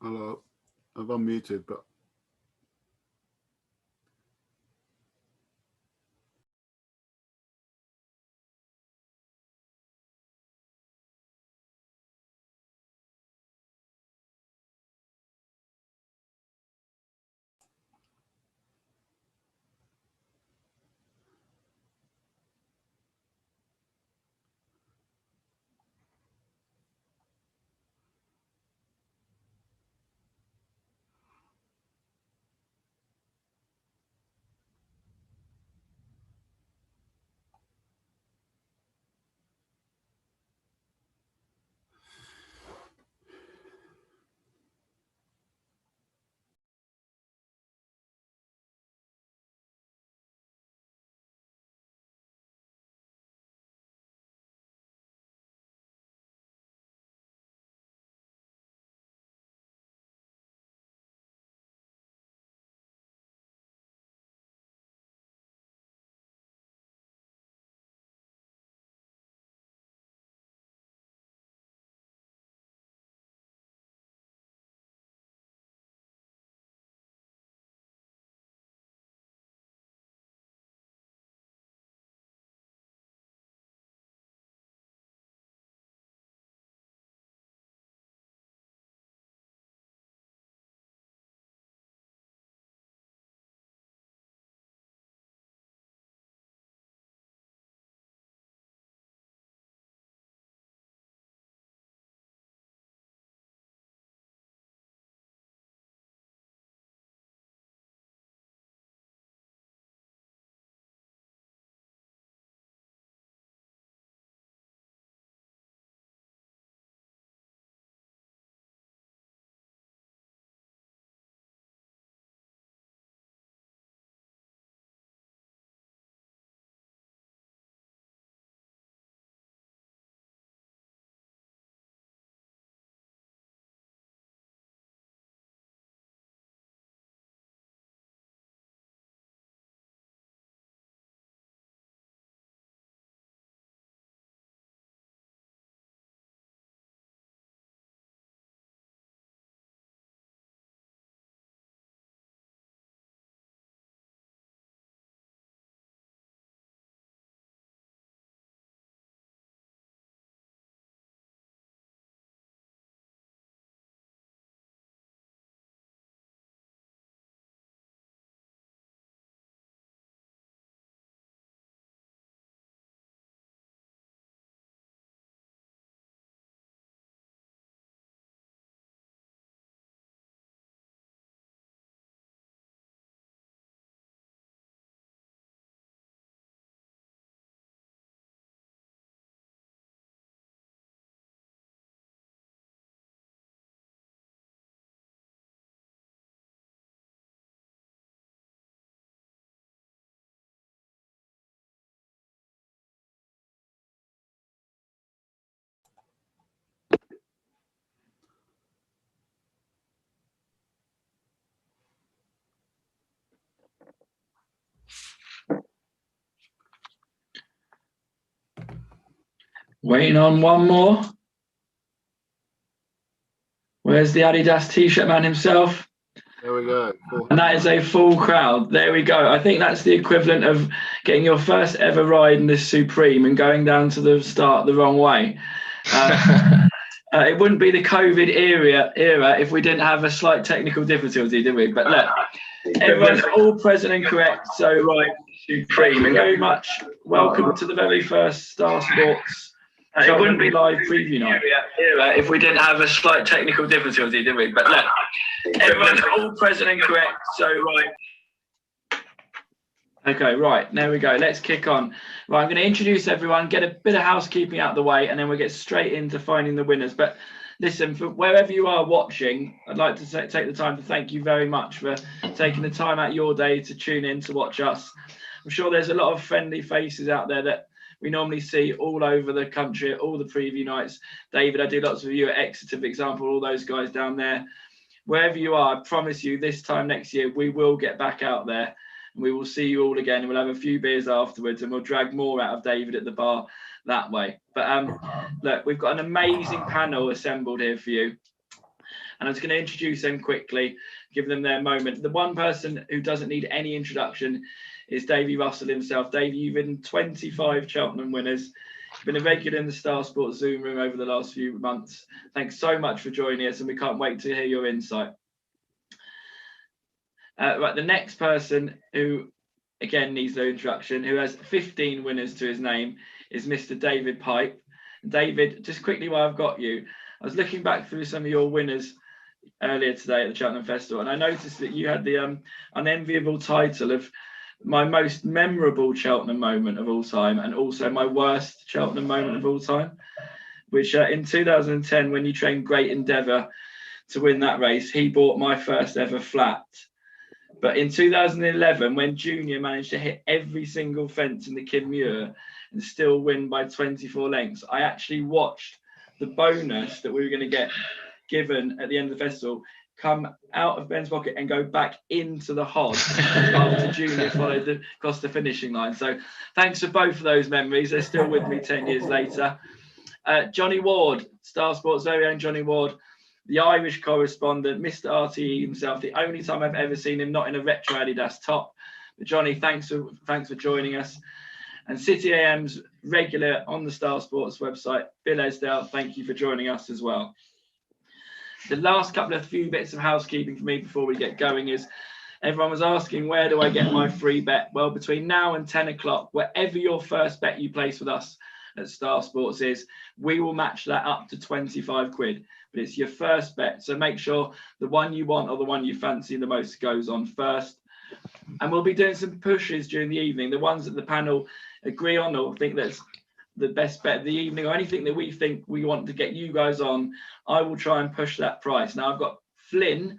Hello. I've unmuted, but waiting on one more. Where's the Adidas t-shirt man himself? there we go. And that is a full crowd. There we go. I think that's the equivalent of getting your first ever ride in this Supreme and going down to the start the wrong way. It wouldn't be the COVID era if we didn't have a slight technical difficulty, did we? But look, everyone's all present and correct. So, right, Supreme, and very much welcome to the very first Star Sports. It wouldn't be live preview night if we didn't have a slight technical difficulty, did we? But look, everyone's all present and correct. So, right. Okay, right, there we go. Let's kick on. Right, I'm going to introduce everyone, get a bit of housekeeping out of the way, and then we'll get straight into finding the winners. But listen, for wherever you are watching, I'd like to take the time to thank you very much for taking the time out of your day to tune in to watch us. I'm sure there's a lot of friendly faces out there that we normally see all over the country, all the preview nights. David, I do lots of you at Exeter, for example, all those guys down there. Wherever you are, I promise you this time next year, we will get back out there and we will see you all again. And we'll have a few beers afterwards and we'll drag more out of David at the bar that way. But look, we've got an amazing panel assembled here for you. and I was going to introduce them quickly, give them their moment. The one person who doesn't need any introduction is Davy Russell himself. Davy, you've been 25 Cheltenham winners. You've been a regular in the Star Sports Zoom room over the last few months. Thanks so much for joining us, and we can't wait to hear your insight. Right, the next person who, again, needs no introduction, who has 15 winners to his name, is Mr. David Pipe. David, just quickly while I've got you, I was looking back through some of your winners earlier today at the Cheltenham Festival, and I noticed that you had the unenviable title of my most memorable Cheltenham moment of all time, and also my worst Cheltenham moment of all time, which in 2010, when you trained Great Endeavour to win that race, he bought my first ever flat. But in 2011, when Junior managed to hit every single fence in the Kinmure and still win by 24 lengths, I actually watched the bonus that we were going to get given at the end of the festival come out of Ben's pocket and go back into the hod after Junior followed across the finishing line. So thanks for both of those memories. They're still with me 10 years later. Johnny Ward, Star Sports' very own Johnny Ward, the Irish correspondent, Mr. RTE himself, the only time I've ever seen him not in a retro Adidas top. But Johnny, thanks for joining us. And City AM's regular on the Star Sports website, Bill Esdale, thank you for joining us as well. The last couple of few bits of housekeeping for me before we get going is, everyone was asking, where do I get my free bet? Well, between now and 10 o'clock, wherever your first bet you place with us at Star Sports is, we will match that up to 25 quid. But it's your first bet, so make sure the one you want or the one you fancy the most goes on first. And we'll be doing some pushes during the evening, the ones that the panel agree on or think that's the best bet of the evening, or anything that we think we want to get you guys on. I will try and push that price. Now, I've got Flynn,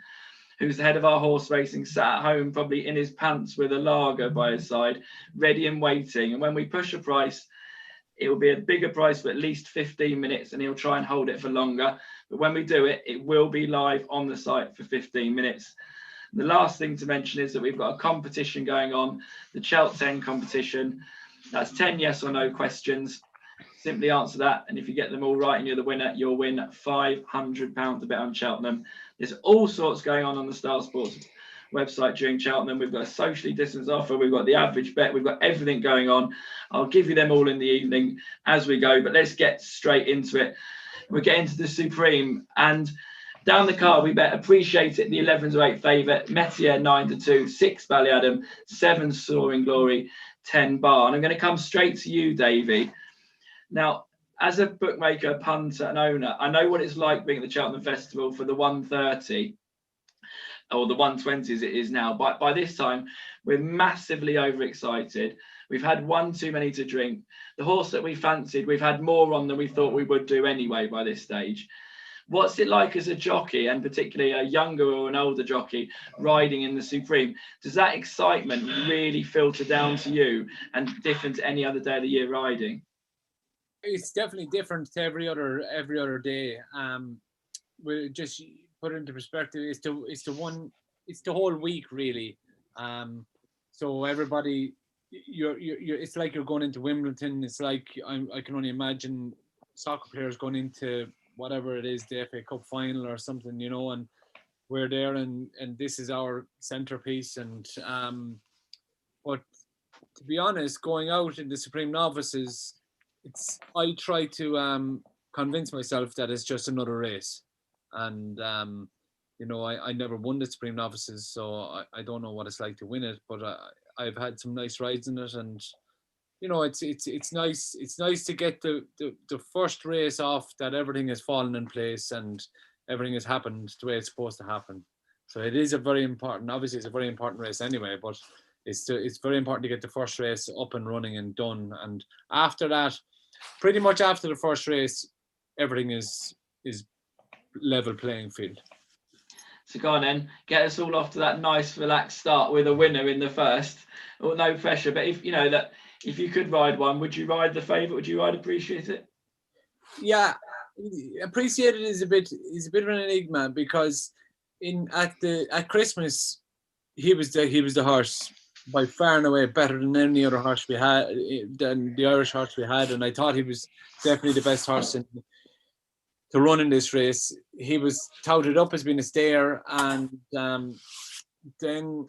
who's the head of our horse racing, sat at home probably in his pants with a lager by his side, ready and waiting. And when we push a price, it will be a bigger price for at least 15 minutes, and he'll try and hold it for longer. But when we do it, it will be live on the site for 15 minutes. The last thing to mention is that we've got a competition going on, the Cheltenham competition. That's 10 yes or no questions. Simply answer that, and if you get them all right and you're the winner, you'll win £500 to bet on Cheltenham. There's all sorts going on the Star Sports website during Cheltenham. We've got a socially distanced offer, we've got the average bet, we've got everything going on. I'll give you them all in the evening as we go, but let's get straight into it. We're getting to the Supreme, and down the card we bet Appreciate It, the 11-8 favourite, Metier 9-2, 6 Ballyadam, 7 Soaring Glory, 10 Bar. And I'm going to come straight to you, Davey. Now, as a bookmaker, punter and owner, I know what it's like being at the Cheltenham Festival for the 130 or the 120 as it is now. By this time, we're massively overexcited. We've had one too many to drink. The horse that we fancied, we've had more on than we thought we would do anyway by this stage. What's it like as a jockey, and particularly a younger or an older jockey, riding in the Supreme? Does that excitement really filter down to you and different to any other day of the year riding? It's definitely different to every other day. We'll just put it into perspective. It's the whole week really. So everybody, you're it's like you're going into Wimbledon. It's like I can only imagine soccer players going into whatever it is, the FA Cup final or something, you know, and we're there and this is our centerpiece. And but to be honest, going out in the Supreme Novices, I try to convince myself that it's just another race. And you know, I never won the Supreme Novices, so I don't know what it's like to win it, but I've had some nice rides in it, and you know, it's nice. It's nice to get the first race off that everything has fallen in place and everything has happened the way it's supposed to happen. So it is a very important. Obviously, it's a very important race anyway, but it's very important to get the first race up and running and done. And after that, pretty much after the first race, everything is level playing field. So go on then, get us all off to that nice relaxed start with a winner in the first. Well, no pressure, but if you know that. If you could ride one, would you ride the favourite? Would you ride Appreciate It? Yeah, Appreciate It is a bit of an enigma, because at Christmas he was the horse by far and away better than any other horse we had, than the Irish horse we had, and I thought he was definitely the best horse to run in this race. He was touted up as being a stayer, and then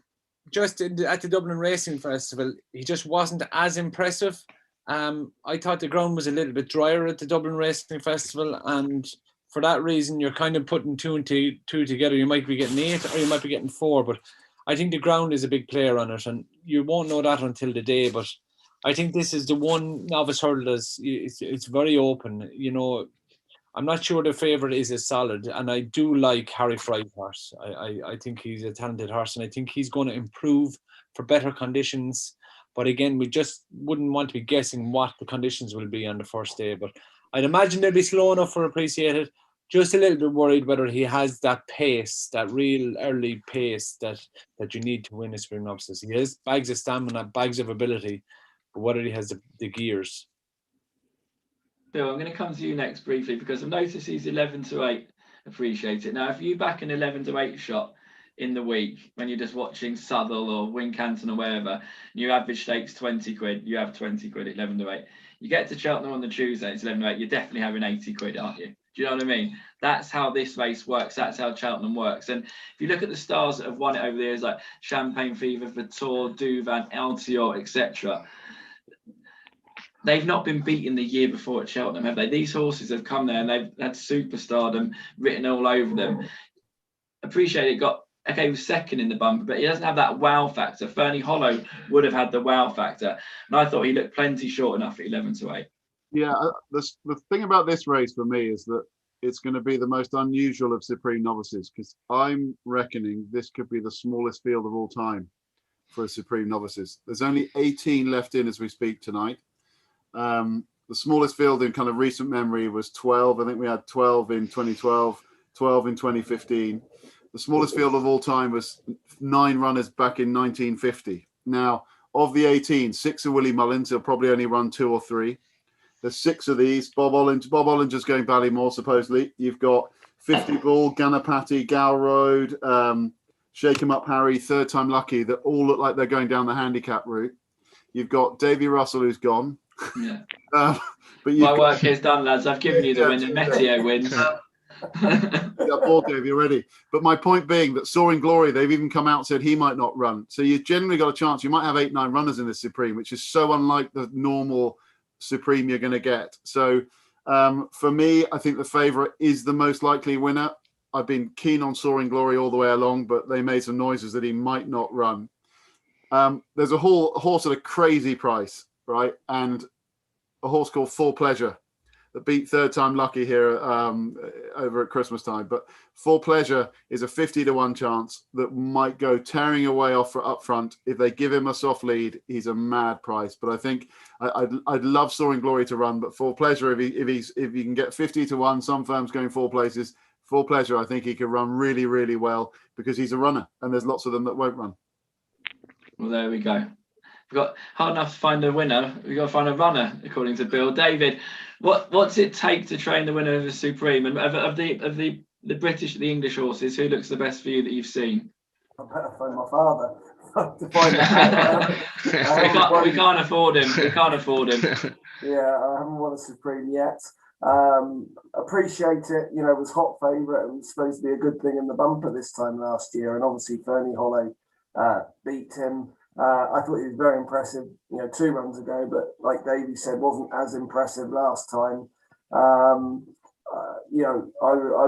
just at the Dublin Racing Festival, he just wasn't as impressive. I thought the ground was a little bit drier at the Dublin Racing Festival, and for that reason, you're kind of putting two and two together. You might be getting 8 or you might be getting 4, but I think the ground is a big player on it, and you won't know that until the day. But I think this is the one novice hurdle it's very open. You know, I'm not sure the favourite is as solid, and I do like Harry Fry's horse. I think he's a talented horse, and I think he's going to improve for better conditions. But again, we just wouldn't want to be guessing what the conditions will be on the first day. But I'd imagine they'll be slow enough for Appreciated. Just a little bit worried whether he has that pace, that real early pace that you need to win a Spring Novices. He has bags of stamina, bags of ability, but whether he has the gears. Bill, I'm going to come to you next briefly because I've noticed he's 11-8. Appreciate it. Now, if you back an 11-8 shot in the week when you're just watching Southall or Wincanton or wherever, and your average stakes 20 quid, you have 20 quid at 11-8. You get to Cheltenham on the Tuesday, it's 11-8, you're definitely having 80 quid, aren't you? Do you know what I mean? That's how this race works. That's how Cheltenham works. And if you look at the stars that have won it over the years, like Champagne Fever, Vitor, Duvan, Altior, etc., they've not been beaten the year before at Cheltenham, have they? These horses have come there and they've had superstardom written all over them. Appreciate it. He was second in the bumper, but he doesn't have that wow factor. Fernie Hollow would have had the wow factor. And I thought he looked plenty short enough at 11-8. Yeah, the thing about this race for me is that it's going to be the most unusual of Supreme Novices, because I'm reckoning this could be the smallest field of all time for a Supreme Novices. There's only 18 left in as we speak tonight. The smallest field in kind of recent memory was 12. I think we had 12 in 2012, 12 in 2015. The smallest field of all time was 9 runners back in 1950. Now, of the 18, 6 are Willie Mullins. He'll probably only run 2 or 3. There's 6 of these. Bob Ollinger's going Ballymore, supposedly. You've got 50 Ball, Ganapati, Gow Road, Shake 'em Up Harry, Third Time Lucky, that all look like they're going down the handicap route. You've got Davy Russell, who's gone. Yeah. But my work here's done, lads. I've given you the win. And Metier wins. Got bored, Davy, already. But my point being that Soaring Glory, they've even come out and said he might not run. So you've generally got a chance. You might have 8, 9 runners in this Supreme, which is so unlike the normal Supreme you're going to get. So for me, I think the favourite is the most likely winner. I've been keen on Soaring Glory all the way along, but they made some noises that he might not run. There's a horse at a crazy price, right? And a horse called Full Pleasure that beat Third Time Lucky here over at Christmas time. But Full Pleasure is a 50-1 chance that might go tearing away up front. If they give him a soft lead, he's a mad price. But I think I'd love Soaring Glory to run, but Full Pleasure, if he can get 50-1, some firms going 4 places. Full Pleasure, I think he could run really, really well because he's a runner, and there's lots of them that won't run. Well, there we go. We've got hard enough to find a winner. We've got to find a runner, according to Bill. David, what's it take to train the winner of the Supreme? And of the British, the English horses, who looks the best for you that you've seen? I better phone my father to find out. We can't afford him. We can't afford him. Yeah, I haven't won a Supreme yet. Appreciate it. You know, it was hot favourite and supposed to be a good thing in the bumper this time last year. And obviously, Fernie Hollow beat him. I thought he was very impressive, 2 runs ago, but like Davey said, wasn't as impressive last time. I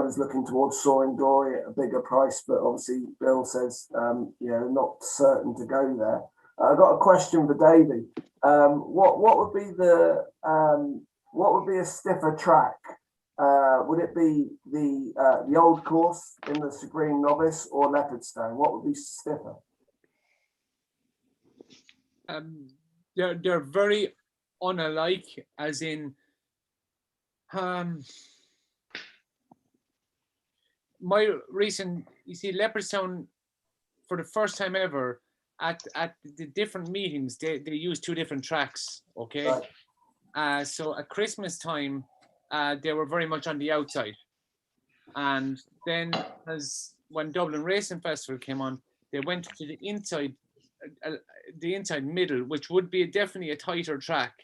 was looking towards Soaring Glory at a bigger price, but obviously Bill says, not certain to go there. I've got a question for Davey. What would be a stiffer track? Would it be the old course in the Supreme Novice or Leopardstown? What would be stiffer? They're very unalike, as in my recent, Leopardstown, for the first time ever at the different meetings, they use 2 different tracks, okay? Right. So at Christmas time, they were very much on the outside, and then when Dublin Racing Festival came on, they went to the inside middle, which would be definitely a tighter track,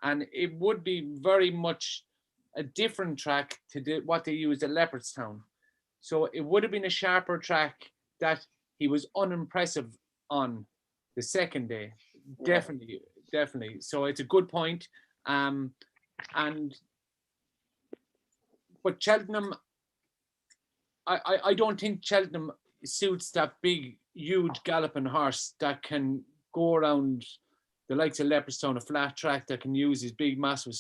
and it would be very much a different track to what they used at Leopardstown. So it would have been a sharper track that he was unimpressive on the second day. Yeah. Definitely. So it's a good point. But Cheltenham, I don't think Cheltenham suits that big, huge galloping horse that can go around the likes of Leopardstown, a flat track that can use his big, massive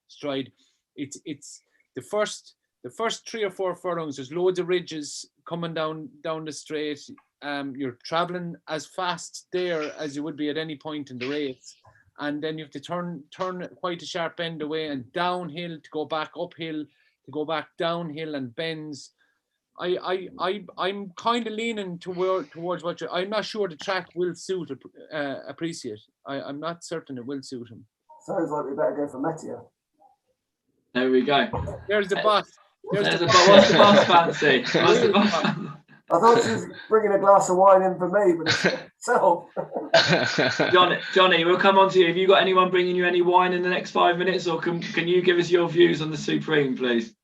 stride. It's the first 3 or 4 furlongs. There's loads of ridges coming down the straight. You're traveling as fast there as you would be at any point in the race, and then you have to turn quite a sharp bend away and downhill to go back uphill, to go back downhill and bends. I'm kind of leaning towards what I'm not sure the track will suit Appreciate. I'm not certain it will suit him. Sounds like we better go for Meteor. There we go. There's the boss. There's the boss. What's the boss fancy? What's the boss? I thought she was bringing a glass of wine in for me, but it's so. Johnny, we'll come on to you. Have you got anyone bringing you any wine in the next 5 minutes, or can you give us your views on the Supreme, please?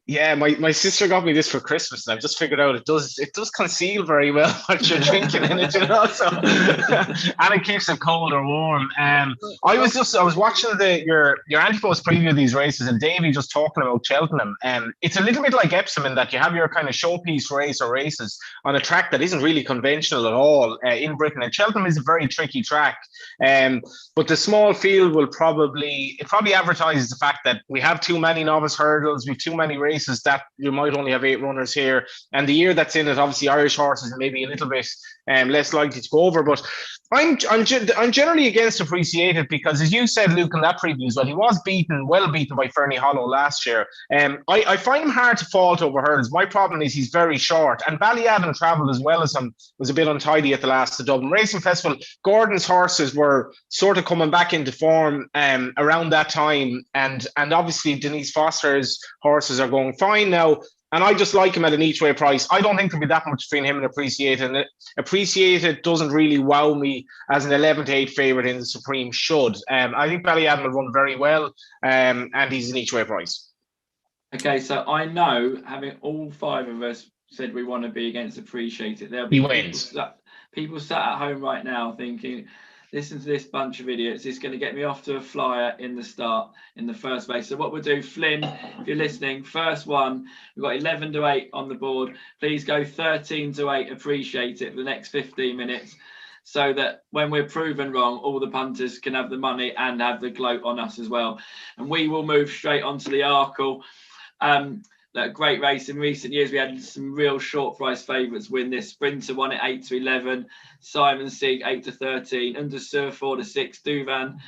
Yeah, my sister got me this for Christmas, and I've just figured out it does conceal very well what you're drinking in it, so and it keeps it cold or warm. I was watching your anti-post preview of these races, and Davey just talking about Cheltenham. It's a little bit like Epsom in that you have your kind of showpiece race or races on a track that isn't really conventional at all in Britain. And Cheltenham is a very tricky track, but the small field will probably advertises the fact that we have too many novice hurdles, we've too many races that you might only have 8 runners here, and the year that's in it, obviously Irish horses are maybe a little bit less likely to go over. But I'm generally against Appreciated because, as you said, Luke, in that preview as well, he was well beaten by Fernie Hollow last year. I find him hard to fault over hurdles. My problem is he's very short, and Ballymore travelled as well as him, was a bit untidy at the last of Dublin Racing Festival. Gordon's horses were sort of coming back into form around that time, and obviously Denise Foster's horses are going fine now, and I just like him at an each way price. I don't think there'll be that much between him and Appreciated, and Appreciated doesn't really wow me as an 11-8 favourite in the Supreme should. I think Ballymore will run very well, and he's an each way price. Okay, so I know, having all 5 of us said we want to be against Appreciated, there'll be people sat at home right now thinking, listen to this bunch of idiots, it's going to get me off to a flyer in the start, in the first race. So what we'll do, Flynn, if you're listening, first one, we've got 11-8 on the board. Please go 13-8, Appreciated for the next 15 minutes, so that when we're proven wrong, all the punters can have the money and have the gloat on us as well. And we will move straight onto the Arkle. A great race in recent years. We had some real short price favourites win this. Sprinter won at 8-11, Simon Sieg 8-13, Under Surford 4-6, Duvan,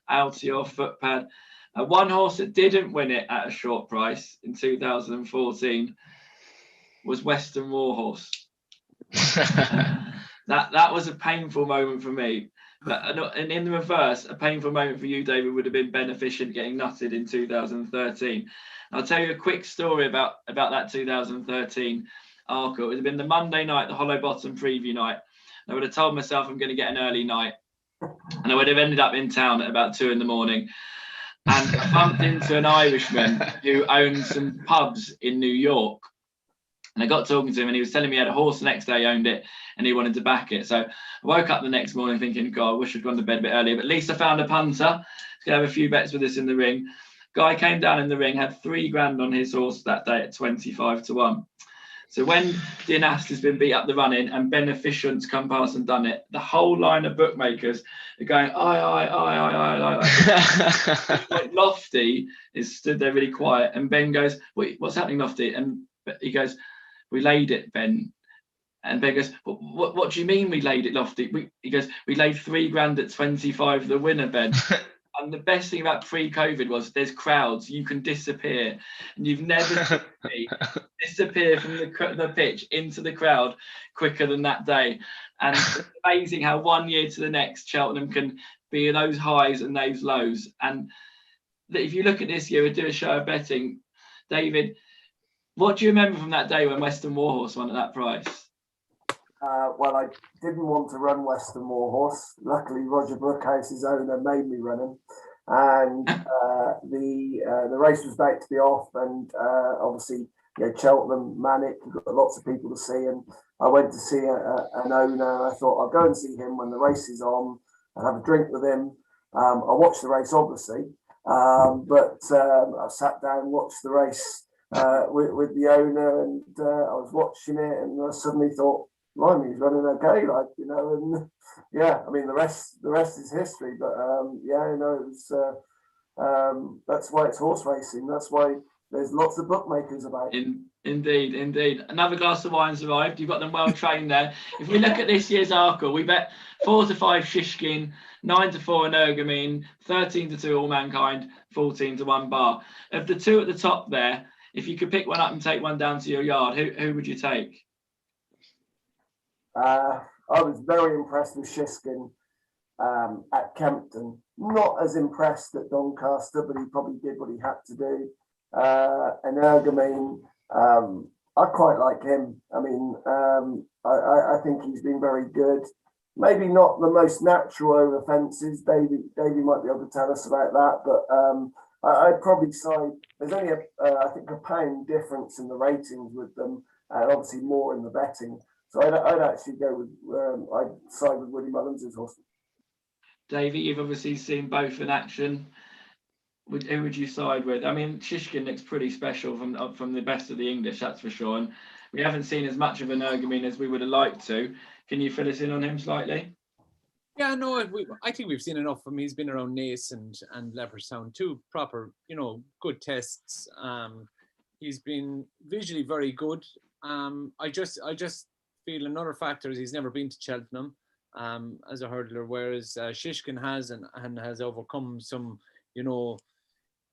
Altior, Footpad. One horse that didn't win it at a short price in 2014 was Western Warhorse. That was a painful moment for me. And in the reverse, a painful moment for you, David, would have been beneficent getting nutted in 2013. I'll tell you a quick story about that 2013 Arkle. It would have been the Monday night, the Hollow Bottom preview night. I would have told myself I'm going to get an early night, and I would have ended up in town at about 2 a.m. And I bumped into an Irishman who owned some pubs in New York. And I got talking to him, and he was telling me he had a horse the next day, he owned it, and he wanted to back it. So I woke up the next morning thinking, God, I wish I'd gone to bed a bit earlier. But at least I found a punter. He's going to have a few bets with us in the ring. Guy came down in the ring, had $3,000 on his horse that day at 25-1. So when Dinast has been beat up the running and Beneficent's come past and done it, the whole line of bookmakers are going, aye. Like Lofty is stood there really quiet, and Ben goes, what's happening, Lofty? And he goes, we laid it, Ben. And Ben goes, what do you mean we laid it, Lofty? He goes, we laid $3,000 at 25, the winner, Ben. And the best thing about pre-COVID was there's crowds, you can disappear, and you've never seen me disappear from the pitch into the crowd quicker than that day. And it's amazing how 1 year to the next Cheltenham can be in those highs and those lows. And if you look at this year, we do a show of betting. David, what do you remember from that day when Western Warhorse won at that price? Well, I didn't want to run Western Warhorse. Luckily, Roger Brookhouse's owner made me run him. and the race was about to be off, and obviously, Cheltenham, Manic, you've got lots of people to see, and I went to see an owner, and I thought I'll go and see him when the race is on and have a drink with him. I watched the race, obviously, but I sat down and watched the race with the owner, and I was watching it, and I suddenly thought, blimey, he's running okay, and yeah, I mean, the rest is history, but it was, that's why it's horse racing. That's why there's lots of bookmakers about. Indeed. Another glass of wine's arrived. You've got them well trained there. If we look at this year's Arkle, we bet 4-5 Shishkin, 9-4 Energumene, 13-2 All Mankind, 14-1 Bar. Of the two at the top there, if you could pick one up and take one down to your yard, who would you take? I was very impressed with Shishkin at Kempton. Not as impressed at Doncaster, but he probably did what he had to do. Energumene, I quite like him. I mean, I think he's been very good. Maybe not the most natural over fences. Davey might be able to tell us about that, but I'd probably side. There's only I think a pound difference in the ratings with them, and obviously more in the betting. So I'd actually go with I'd side with Woody Mullins' horse. Davey, you've obviously seen both in action. Who would you side with? I mean, Shishkin looks pretty special from the best of the English, that's for sure. And we haven't seen as much of Energumene as we would have liked to. Can you fill us in on him slightly? Yeah, no, I think we've seen enough of him. He's been around Naas and Leopardstown, two proper, good tests. He's been visually very good. I just feel another factor is he's never been to Cheltenham as a hurdler, whereas Shishkin has and has overcome some,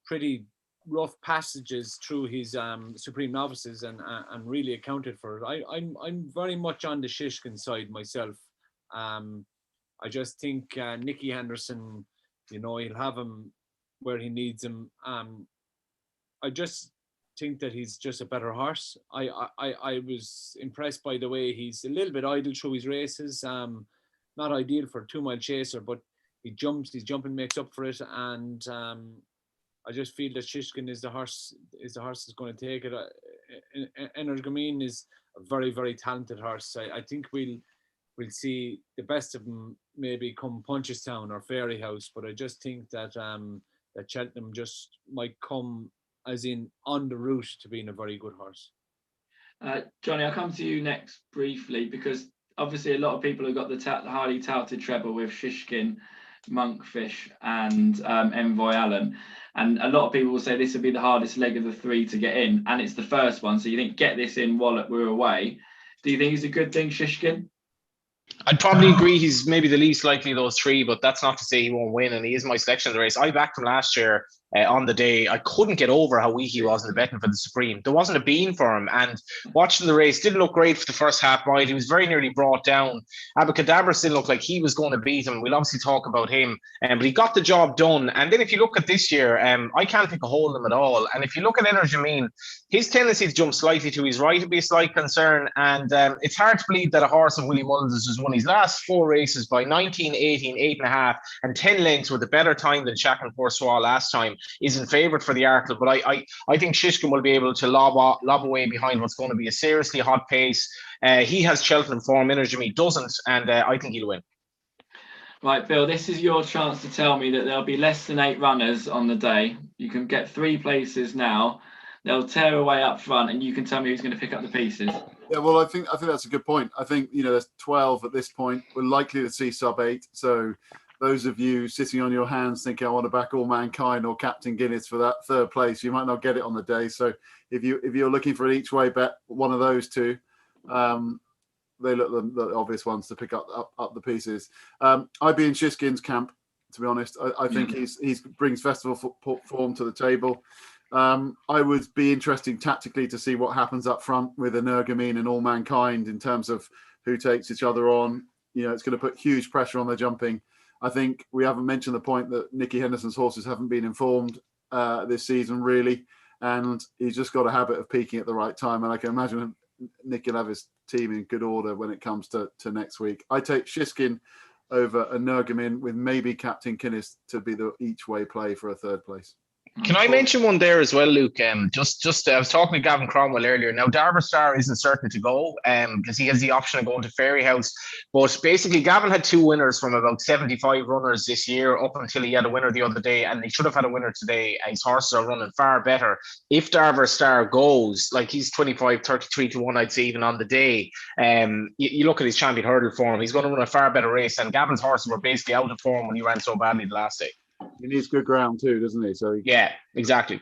pretty rough passages through his Supreme Novices and really accounted for it. I'm very much on the Shishkin side myself. I just think Nicky Henderson, he'll have him where he needs him. I just think that he's just a better horse. I was impressed by the way he's a little bit idle through his races. Not ideal for a 2-mile chaser, but his jumping makes up for it, and I just feel that Shishkin is the horse that's going to take it. Energumene is a very, very talented horse. I think we'll see the best of them maybe come Punchestown or Fairy House, but I just think that that Cheltenham just might come as in on the route to being a very good horse. Johnny, I'll come to you next briefly, because obviously a lot of people have got the highly touted treble with Shishkin, Monkfish and Envoy Allen, and a lot of people will say this would be the hardest leg of the three to get in, and it's the first one, so you think get this in while we're away. Do you think it's a good thing, Shishkin? I'd probably agree he's maybe the least likely of those three, but that's not to say he won't win, and he is my selection of the race. I backed him last year on the day. I couldn't get over how weak he was in the betting for the Supreme. There wasn't a bean for him, and watching the race didn't look great for the first half mile. He was very nearly brought down. Abacadabra still looked like he was going to beat him. We'll obviously talk about him, but he got the job done. And then if you look at this year, I can't pick a hole in him at all. And if you look at Energumene, his tendency to jump slightly to his right would be a slight concern, and it's hard to believe that a horse of Willie Mullins has won his last 4 races by 19, 18, 8.5 and 10 lengths with a better time than Shackle Poursois last time. Isn't favoured for the Arkle, but I think Shishkin will be able to lob away behind what's going to be a seriously hot pace. He has Cheltenham form, Energumene doesn't, and I think he'll win. Right, Bill, this is your chance to tell me that there'll be less than 8 runners on the day. You can get 3 places now. They'll tear away up front, and you can tell me who's going to pick up the pieces. Yeah, well, I think that's a good point. I think there's 12 at this point. We're likely to see sub 8, so those of you sitting on your hands thinking I want to back All Mankind or Captain Guinness for that 3rd place, you might not get it on the day. So if you're looking for an each way bet, one of those two, they look the obvious ones to pick up the pieces. I'd be in Shishkin's camp, to be honest. I think he brings festival form to the table. I would be interesting tactically to see what happens up front with Energumene and All Mankind in terms of who takes each other on. It's going to put huge pressure on their jumping. I think we haven't mentioned the point that Nicky Henderson's horses haven't been informed this season, really, and he's just got a habit of peaking at the right time. And I can imagine Nicky will have his team in good order when it comes to next week. I take Shishkin over Energumen with maybe Captain Kinnis to be the each way play for a third place. Can I mention one there as well, Luke? Just I was talking to Gavin Cromwell earlier. Now, Darver Star isn't certain to go, because he has the option of going to Fairyhouse. But basically, Gavin had 2 winners from about 75 runners this year, up until he had a winner the other day, and he should have had a winner today. And his horses are running far better. If Darver Star goes, like he's 25, 33 to 1, I'd say, even on the day. You look at his champion hurdle form, he's going to run a far better race. And Gavin's horses were basically out of form when he ran so badly the last day. He needs good ground too, doesn't he? So yeah, exactly.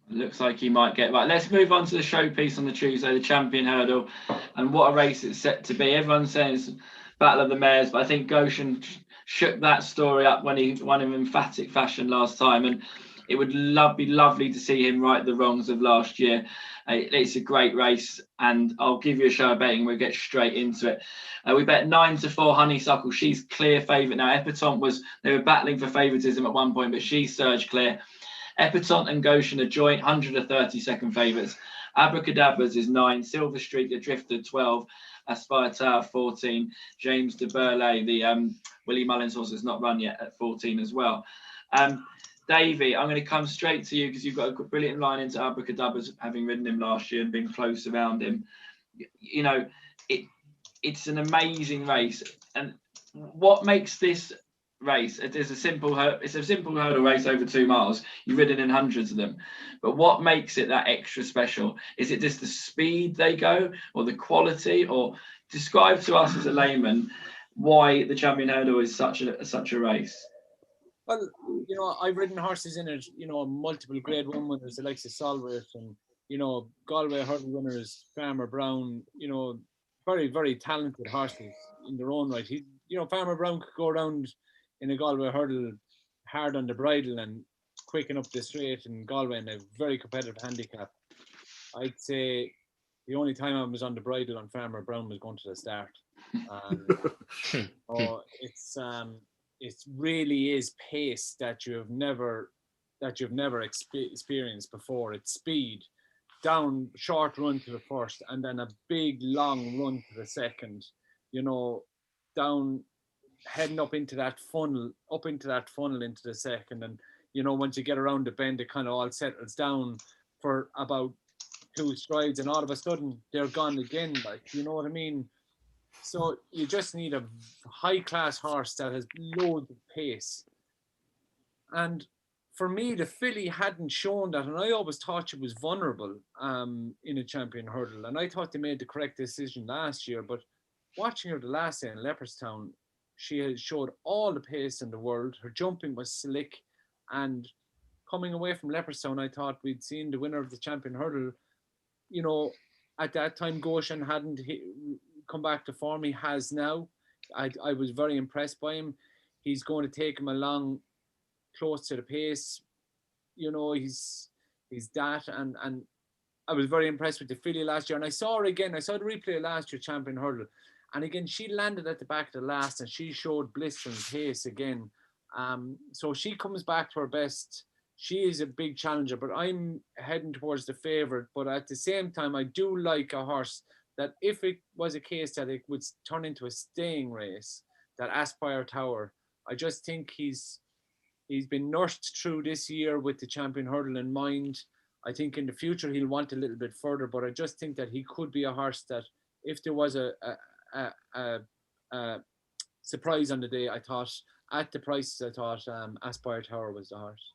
Looks like he might get right. Let's move on to the showpiece on the Tuesday, the Champion Hurdle, and what a race it's set to be. Everyone's saying it's Battle of the Mares, but I think Goshen shook that story up when he won in emphatic fashion last time, and it would be lovely to see him right the wrongs of last year. It's a great race, and I'll give you a show of betting. We'll get straight into it. We bet 9-4 Honeysuckle. She's clear favourite now. Epatante they were battling for favouritism at one point, but she surged clear. Epatante and Goshen are joint 132nd favourites. Abracadabras is 9. Silver Streak, the Drifter, 12. Aspire Tower, 14. James de Burley, the Willie Mullins horse, has not run yet, at 14 as well. Davey, I'm going to come straight to you because you've got a brilliant line into Abracadabras, having ridden him last year and been close around him. You know, it's an amazing race. And what makes this race, it's a simple hurdle race over 2 miles. You've ridden in hundreds of them. But what makes it that extra special? Is it just the speed they go, or the quality? Or describe to us as a layman why the Champion Hurdle is such a race. Well, you know, I've ridden horses in it, you know, multiple Grade 1 winners, the likes of Solway, and, you know, Galway hurdle winners, Farmer Brown, you know, very, very talented horses in their own right. Farmer Brown could go around in a Galway hurdle hard on the bridle and quicken up the straight in Galway in a very competitive handicap. I'd say the only time I was on the bridle on Farmer Brown was going to the start. It really is pace that you've never experienced before. It's speed, down short run to the first, and then a big long run to the second. You know, down heading up into that funnel into the second, and you know, once you get around the bend, it kind of all settles down for about 2 strides, and all of a sudden they're gone again. Like, you know what I mean? So you just need a high-class horse that has loads of pace. And for me, the filly hadn't shown that, and I always thought she was vulnerable in a Champion Hurdle. And I thought they made the correct decision last year. But watching her the last day in Leopardstown, she had showed all the pace in the world. Her jumping was slick. And coming away from Leopardstown, I thought we'd seen the winner of the Champion Hurdle. You know, at that time, Goshen hadn't come back to form. He has now. I was very impressed by him. He's going to take him along close to the pace. You know, he's that, and I was very impressed with the filly last year. And I saw her again. I saw the replay last year, Champion Hurdle, and again she landed at the back of the last, and she showed blistering pace again. So she comes back to her best. She is a big challenger, but I'm heading towards the favourite. But at the same time, I do like a horse that, if it was a case that it would turn into a staying race, that Aspire Tower, I just think he's been nursed through this year with the Champion Hurdle in mind. I think in the future he'll want a little bit further, but I just think that he could be a horse that, if there was a surprise on the day, I thought at the prices, I thought Aspire Tower was the horse.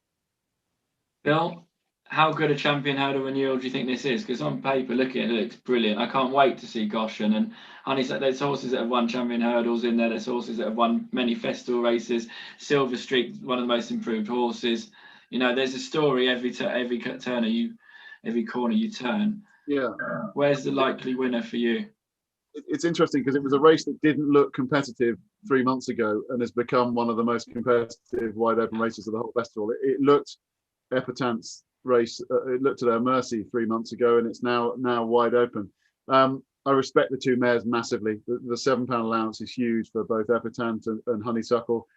Bill, how good a Champion Hurdle renewal do you think this is? Because on paper, looking at it, it looks brilliant. I can't wait to see Goshen. And honestly, there's horses that have won Champion Hurdles in there. There's horses that have won many festival races. Silver Streak, one of the most improved horses. You know, there's a story every corner you turn. Yeah. Where's the likely winner for you? It's interesting because it was a race that didn't look competitive 3 months ago and has become one of the most competitive wide open races of the whole festival. It looked Epatante's race, it looked at her mercy 3 months ago, and it's now wide open. I respect the 2 mares massively. The £7 allowance is huge for both Epatante and Honeysuckle.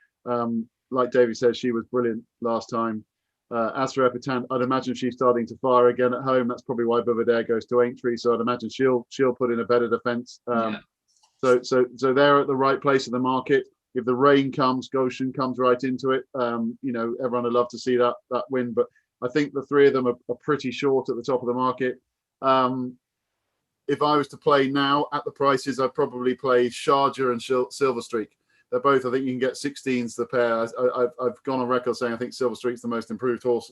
Like David said, she was brilliant last time. As for Epatante, I'd imagine she's starting to fire again at home. That's probably why Bovadaire goes to Aintree. So I'd imagine she'll put in a better defence. So they're at the right place in the market. if the rain comes, Goshen comes right into it. Everyone would love to see that win, but I think the three of them are pretty short at the top of the market. If I was to play now at the prices, I'd probably play Sharjah and Silver Streak. They're both, I think you can get 16s the pair. I've gone on record saying I think Silver Streak's the most improved horse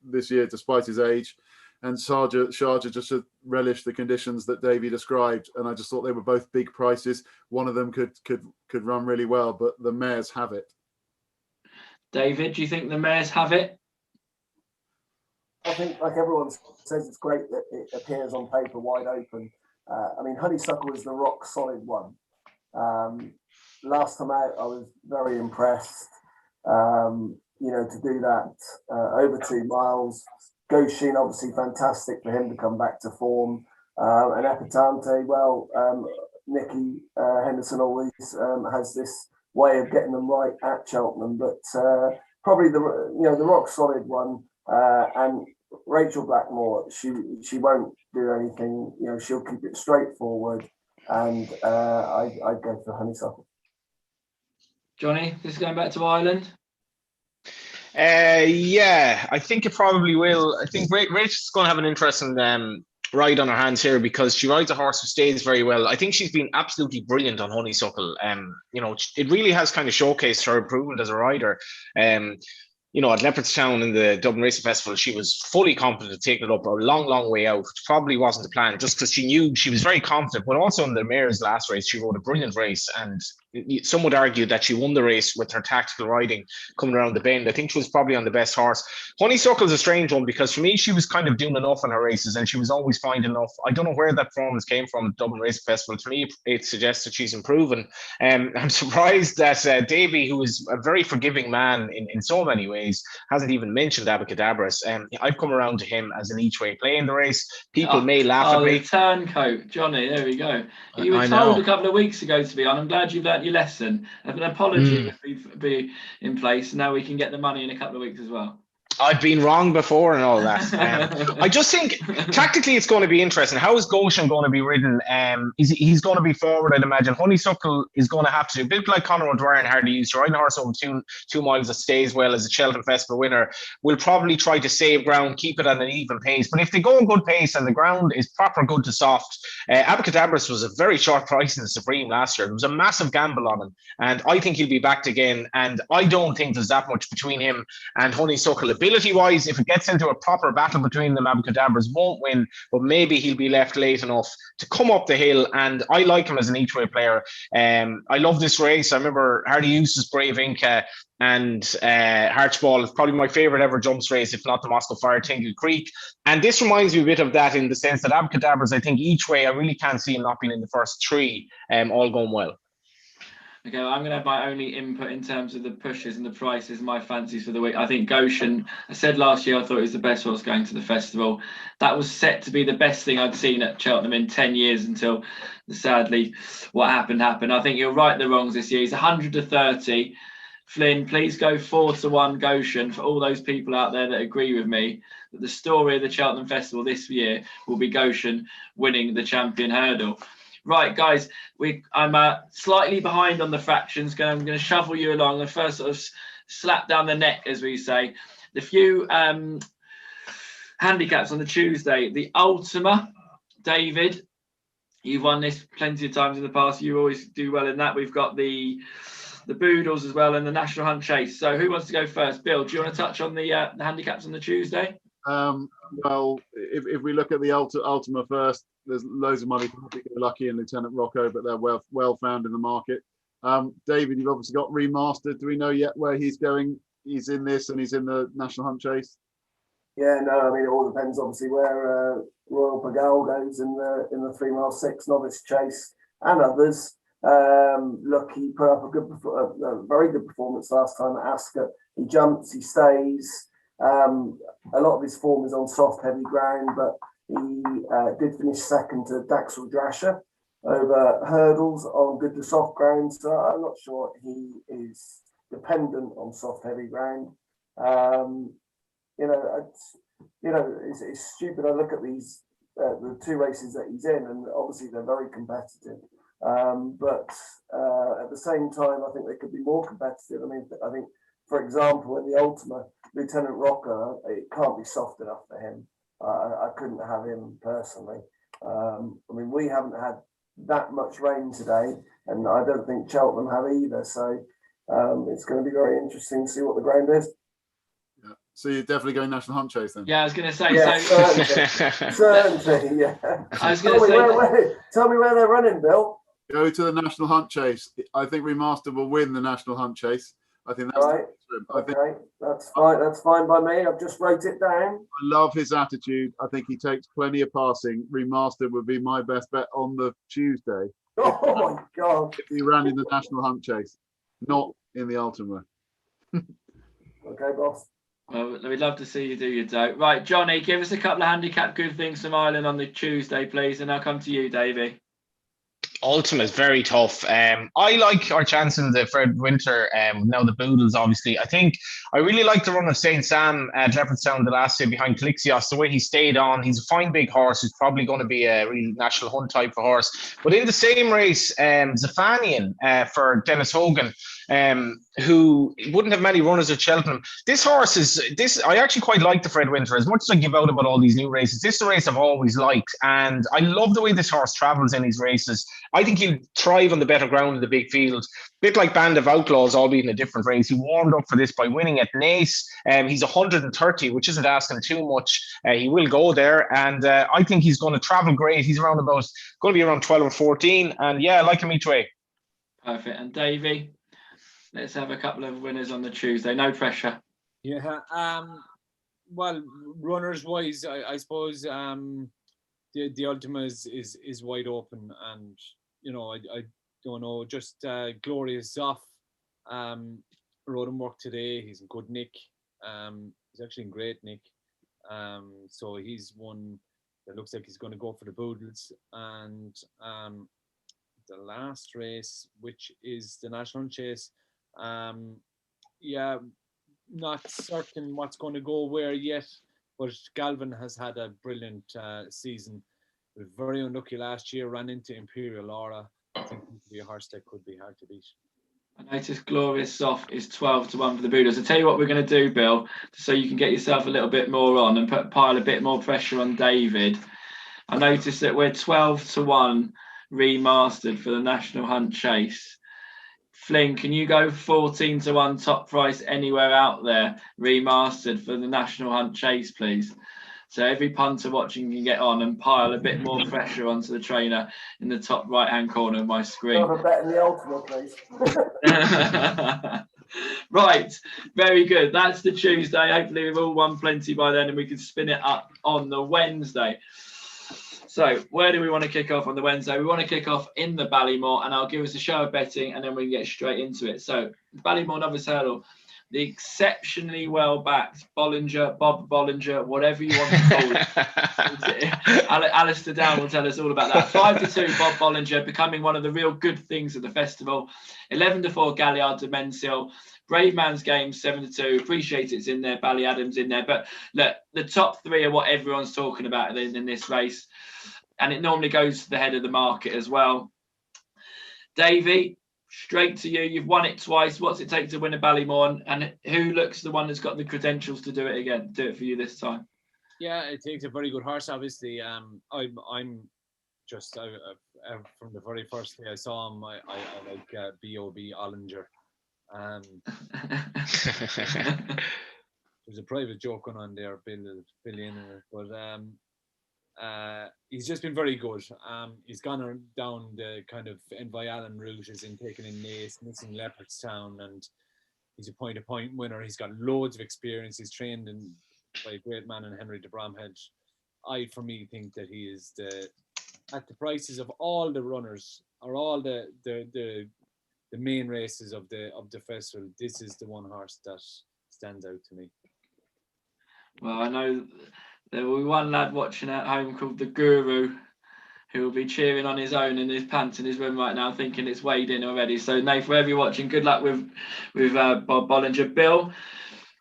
this year, despite his age. And Sharjah just relished the conditions that Davey described. And I just thought they were both big prices. One of them could run really well, but the mares have it. David, do you think the mares have it? I think, like everyone says, it's great that it appears on paper wide open. Honeysuckle is the rock solid one. Last time out, I was very impressed. To do that over 2 miles. Goshen, obviously fantastic for him to come back to form. And Epitante, Nicky Henderson always has this way of getting them right at Cheltenham, but probably the rock solid one. And Rachel Blackmore, she won't do anything. She'll keep it straightforward, and I'd go for Honeysuckle. Johnny, this is going back to Ireland. Yeah, I think it probably will. I think Rachel's going to have an interesting ride on her hands here because she rides a horse who stays very well. I think she's been absolutely brilliant on Honeysuckle. It really has kind of showcased her improvement as a rider. At Leopardstown in the Dublin Racing Festival, she was fully confident of taking it up a long, long way out, which probably wasn't the plan, just because she knew she was very confident. But also in the mare's last race, she rode a brilliant race, and some would argue that she won the race with her tactical riding coming around the bend. I think she was probably on the best horse. Honeysuckle's a strange one because for me, she was kind of doing enough in her races, and she was always finding enough. I don't know where that performance came from at the Dublin Racing Festival. To me, it suggests that she's improving. I'm surprised that Davey, who is a very forgiving man in so many ways, hasn't even mentioned Abacadabras. I've come around to him as an each way play in the race. People may laugh at me. The turncoat, Johnny. There we go. You were told a couple of weeks ago to be on. I'm glad you've learnt your lesson. An apology would be in place. Now we can get the money in a couple of weeks as well. I've been wrong before and all that. I just think tactically it's going to be interesting. How is Goshen going to be ridden? He's going to be forward, I'd imagine. Honeysuckle is going to have to do a bit like Conor O'Dwyer and Hardy used to ride a horse over 2 miles that stays well as a Cheltenham Festival winner. Will probably try to save ground, keep it at an even pace. But if they go a good pace and the ground is proper good to soft, Abacadabras was a very short price in the Supreme last year. There was a massive gamble on him, and I think he'll be backed again. And I don't think there's that much between him and Honeysuckle. Ability-wise, if it gets into a proper battle between them, Abacadabras won't win, but maybe he'll be left late enough to come up the hill, and I like him as an each-way player. I love this race. I remember Hardy Eustace, Brave Inca, and Harchball is probably my favourite ever jumps race, if not the Moscow Fire, Tingle Creek. And this reminds me a bit of that in the sense that Abacadabras, I think each way, I really can't see him not being in the first 3, all going well. Okay, well, I'm going to have my only input in terms of the pushes and the prices, my fancies for the week. I think Goshen, I said last year I thought it was the best horse going to the festival. That was set to be the best thing I'd seen at Cheltenham in 10 years until, sadly, what happened. I think you'll right the wrongs this year. He's 100 to 30. Flynn, please go 4-1 Goshen for all those people out there that agree with me that the story of the Cheltenham Festival this year will be Goshen winning the champion hurdle. Right, guys, I'm slightly behind on the fractions. I'm going to shuffle you along and first sort of slap down the neck, as we say. The few handicaps on the Tuesday. The Ultima, David, you've won this plenty of times in the past. You always do well in that. We've got the Boodles as well and the National Hunt Chase. So who wants to go first? Bill, do you want to touch on the handicaps on the Tuesday? Well, if we look at the Ultima first, there's loads of money for Happy Go Lucky and Lieutenant Rocco, but they're well found in the market. David, you've obviously got Remastered. Do we know yet where he's going? He's in this and he's in the National Hunt Chase. Yeah, no, I mean it all depends obviously where Royal Pagal goes in the 3 mile 6 novice chase and others. Look, he put up a very good performance last time at Ascot. He jumps, he stays. A lot of his form is on soft, heavy ground, but he did finish second to Daxel Drasher over hurdles on good to soft ground. So I'm not sure he is dependent on soft, heavy ground. It's stupid. I look at these the 2 races that he's in, and obviously they're very competitive. But at the same time, I think they could be more competitive. I mean, I think, for example, in the Ultima, Lieutenant Rocker, it can't be soft enough for him. I couldn't have him personally. I mean, we haven't had that much rain today, and I don't think Cheltenham have either. So it's going to be very interesting to see what the ground is. Yeah. So you're definitely going National Hunt Chase then? Yeah, I was going to say. Yeah, So, certainly, yeah. I was going to say. Tell me where they're running, Bill. Go to the National Hunt Chase. I think Remastered will win the National Hunt Chase. I think that's right. Okay, that's fine. That's fine by me. I've just wrote it down. I love his attitude. I think he takes plenty of passing. Remastered would be my best bet on the Tuesday. Oh my God! If he ran in the National Hunt Chase, not in the Ultima. Okay, boss. Well, we'd love to see you do your dope. Right, Johnny, give us a couple of handicap good things from Ireland on the Tuesday, please, and I'll come to you, Davey. Ultima is very tough. I like our chance in the Fred Winter. Now the Boodles, obviously. I really like the run of St. Sam at Leopardstown the last day behind Calixios. The way he stayed on, he's a fine big horse. He's probably going to be a real National Hunt type of horse. But in the same race, Zafanian for Dennis Hogan, who wouldn't have many runners at Cheltenham. This horse is I actually quite like the Fred Winter. As much as I give out about all these new races, this is a race I've always liked, and I love the way this horse travels in these races. I think he'll thrive on the better ground in the big field. A bit like Band of Outlaws, albeit in a different race. He warmed up for this by winning at Naas. He's 130, which isn't asking too much. He will go there, and I think he's going to travel great. He's going to be around 12 or 14, and yeah, I like him each way. Perfect. And Davey, let's have a couple of winners on the Tuesday. No pressure. Yeah. Well, runners wise, I suppose the Ultima is wide open, and I don't know. Just Glorious Zoff rode him work today. He's in good nick. He's actually in great nick. So he's one that looks like he's going to go for the Boodles. And the last race, which is the National Chase, yeah, not certain what's going to go where yet, but Galvin has had a brilliant season. He was very unlucky last year, ran into Imperial Aura. I think it could be a horse that could be hard to beat. I noticed Glorious Soft is 12-1 for the Boodles. I'll tell you what we're going to do, Bill, so you can get yourself a little bit more on and pile a bit more pressure on David. I noticed that we're 12-1 Remastered for the National Hunt Chase. Flynn, can you go 14-1 top price anywhere out there, Remastered for the National Hunt Chase, please? So every punter watching can get on and pile a bit more pressure onto the trainer in the top right-hand corner of my screen. Have a bet in the Ultima, please. Right, very good. That's the Tuesday. Hopefully we've all won plenty by then and we can spin it up on the Wednesday. So where do we want to kick off on the Wednesday? We want to kick off in the Ballymore, and I'll give us a show of betting and then we can get straight into it. So Ballymore Novice Hurdle, the exceptionally well-backed Bob Bollinger, whatever you want to call it. Alistair Down will tell us all about that. 5-2 Bob Bollinger, becoming one of the real good things of the festival. 11-4 Galliard de Mensil. Brave Man's Game, 7-2. Appreciate it's in there. Bally Adams in there. But look, the top three are what everyone's talking about in this race. And it normally goes to the head of the market as well. Davey, straight to you. You've won it twice. What's it take to win a Ballymore? And who looks the one that's got the credentials to do it again? Do it for you this time. Yeah, it takes a very good horse. Obviously, I'm just from the very first day I saw him. I like B.O.B. Ollinger. There's a private joke going on there, Bill in it, but he's just been very good. He's gone down the kind of Envoy Allen route, as in taking in Naas, missing Leopardstown, and he's a point-to-point winner. He's got loads of experience. He's trained by a great man in Henry de Bromhead. For me, think that he is at the prices of all the runners or all the main races of the festival. This is the one horse that stands out to me. Well, I know there will be one lad watching at home called the Guru, who will be cheering on his own in his pants in his room right now, thinking it's weighed in already. So, Nate, wherever you're watching, good luck with Bob Bollinger. Bill,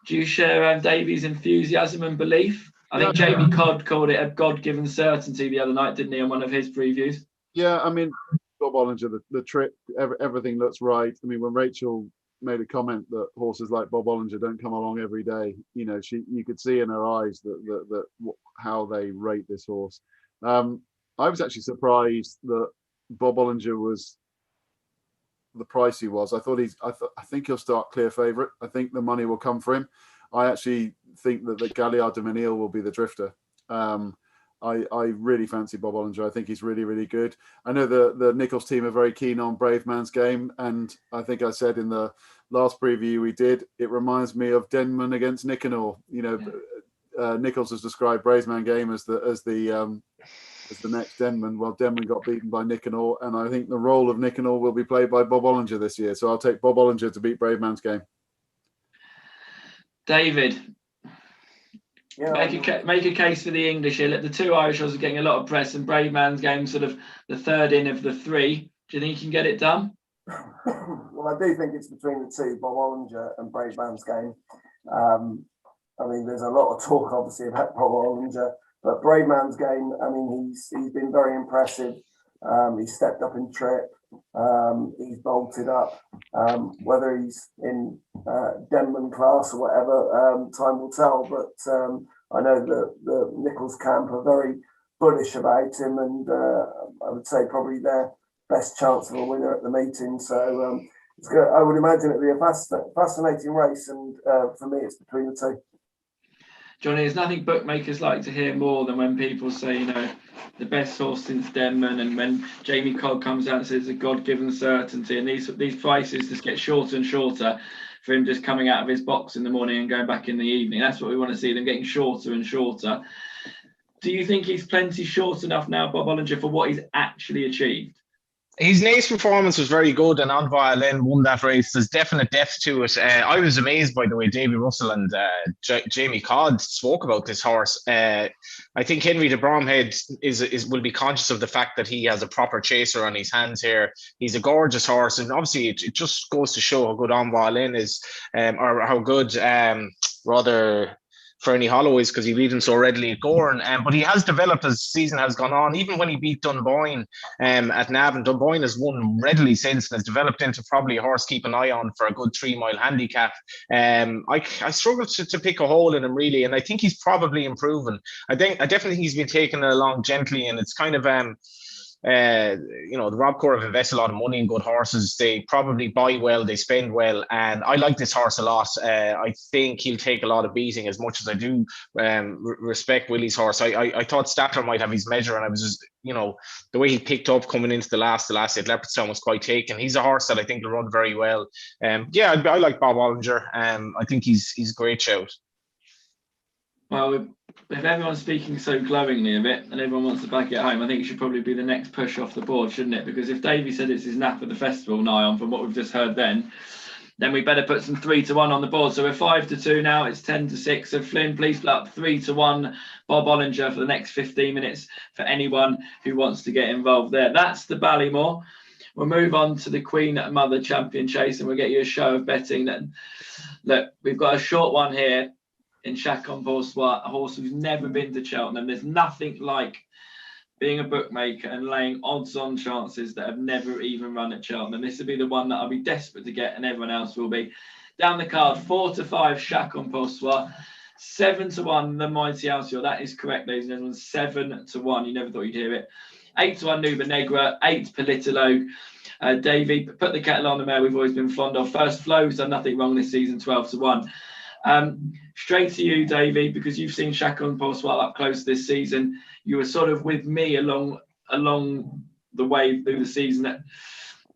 do you share Davy's enthusiasm and belief? I think Jamie Codd called it a God-given certainty the other night, didn't he, on one of his previews? Yeah, I mean, Bob Ollinger, the trip, everything looks right. I mean, when Rachel made a comment that horses like Bob Ollinger don't come along every day, you could see in her eyes that how they rate this horse. I was actually surprised that Bob Ollinger was the price he was. I think he'll start clear favourite. I think the money will come for him. I actually think that the Galliard de Menil will be the drifter. I really fancy Bob Ollinger. I think he's really, really good. I know the Nichols team are very keen on Brave Man's Game, and I think I said in the last preview we did, it reminds me of Denman against Nicanor. Nichols has described Brave Man's Game as the next Denman. Well, Denman got beaten by Nicanor, and I think the role of Nicanor will be played by Bob Ollinger this year. So I'll take Bob Ollinger to beat Brave Man's Game. David, make a case for the English here. The two Irish horses are getting a lot of press, and Brave Man's Game sort of the third in of the three. Do you think you can get it done? Well, I do think it's between the two, Bob Ollinger and Brave Man's Game. I mean, there's a lot of talk, obviously, about Bob Ollinger, but Brave Man's Game, I mean, he's been very impressive. He's stepped up in trip. He's bolted up. Whether he's in Denman class or whatever, time will tell. But I know that the Nichols camp are very bullish about him, and I would say probably their best chance of a winner at the meeting. So it's good. I would imagine it'll be a fascinating race, and for me, it's between the two. Johnny, there's nothing bookmakers like to hear more than when people say, the best horse since Denman, and when Jamie Cobb comes out and says a God-given certainty, and these prices just get shorter and shorter for him just coming out of his box in the morning and going back in the evening. That's what we want to see, them getting shorter and shorter. Do you think he's plenty short enough now, Bob Ollinger, for what he's actually achieved? His Nace performance was very good, and on Violin won that race. There's definite depth to it. I was amazed by the way Davy Russell and Jamie Codd spoke about this horse. I think Henry de Bromhead will be conscious of the fact that he has a proper chaser on his hands here. He's a gorgeous horse, and obviously it just goes to show how good on Violin is, or how good rather Fernie Hollow is, because he beat him so readily at Gorn. But he has developed as the season has gone on. Even when he beat Dunboyne at Navan, Dunboyne has won readily since and has developed into probably a horse keep an eye on for a good 3-mile handicap. I struggle to pick a hole in him really, and I think he's probably improving. I definitely think he's been taken along gently, and it's kind of the Rob Corr have invested a lot of money in good horses. They probably buy well, they spend well, and I like this horse a lot. I think he'll take a lot of beating, as much as I do respect Willie's horse. I thought Statler might have his measure, and I was just, the way he picked up coming into the last at Leopardstown was quite taken. He's a horse that I think will run very well. I like Bob Ollinger. I think he's a great shout. Well, if everyone's speaking so glowingly of it and everyone wants to back it home, I think it should probably be the next push off the board, shouldn't it? Because if Davey said it's his nap at the festival, Nyon, from what we've just heard then we better put some 3-1 on the board. So we're 5-2 now, it's 10-6. So Flynn, please put up 3-1 Bob Ollinger for the next 15 minutes for anyone who wants to get involved there. That's the Ballymore. We'll move on to the Queen Mother Champion Chase, and we'll get you a show of betting then. Look, we've got a short one here in Chacon Boursois, a horse who's never been to Cheltenham. There's nothing like being a bookmaker and laying odds-on chances that have never even run at Cheltenham. This will be the one that I'll be desperate to get, and everyone else will be. Down the card, 4-5 Chacon Boursois, 7-1 the Mighty Alcior. That is correct, ladies and gentlemen. 7-1. You never thought you'd hear it. 8-1 Nuba Negra, 8 Politologue. Davey, put the kettle on the mare we've always been fond of. First Flow's done nothing wrong this season, 12-1. Straight to you, Davey, because you've seen Chacon Boursois up close this season. You were sort of with me along the way through the season.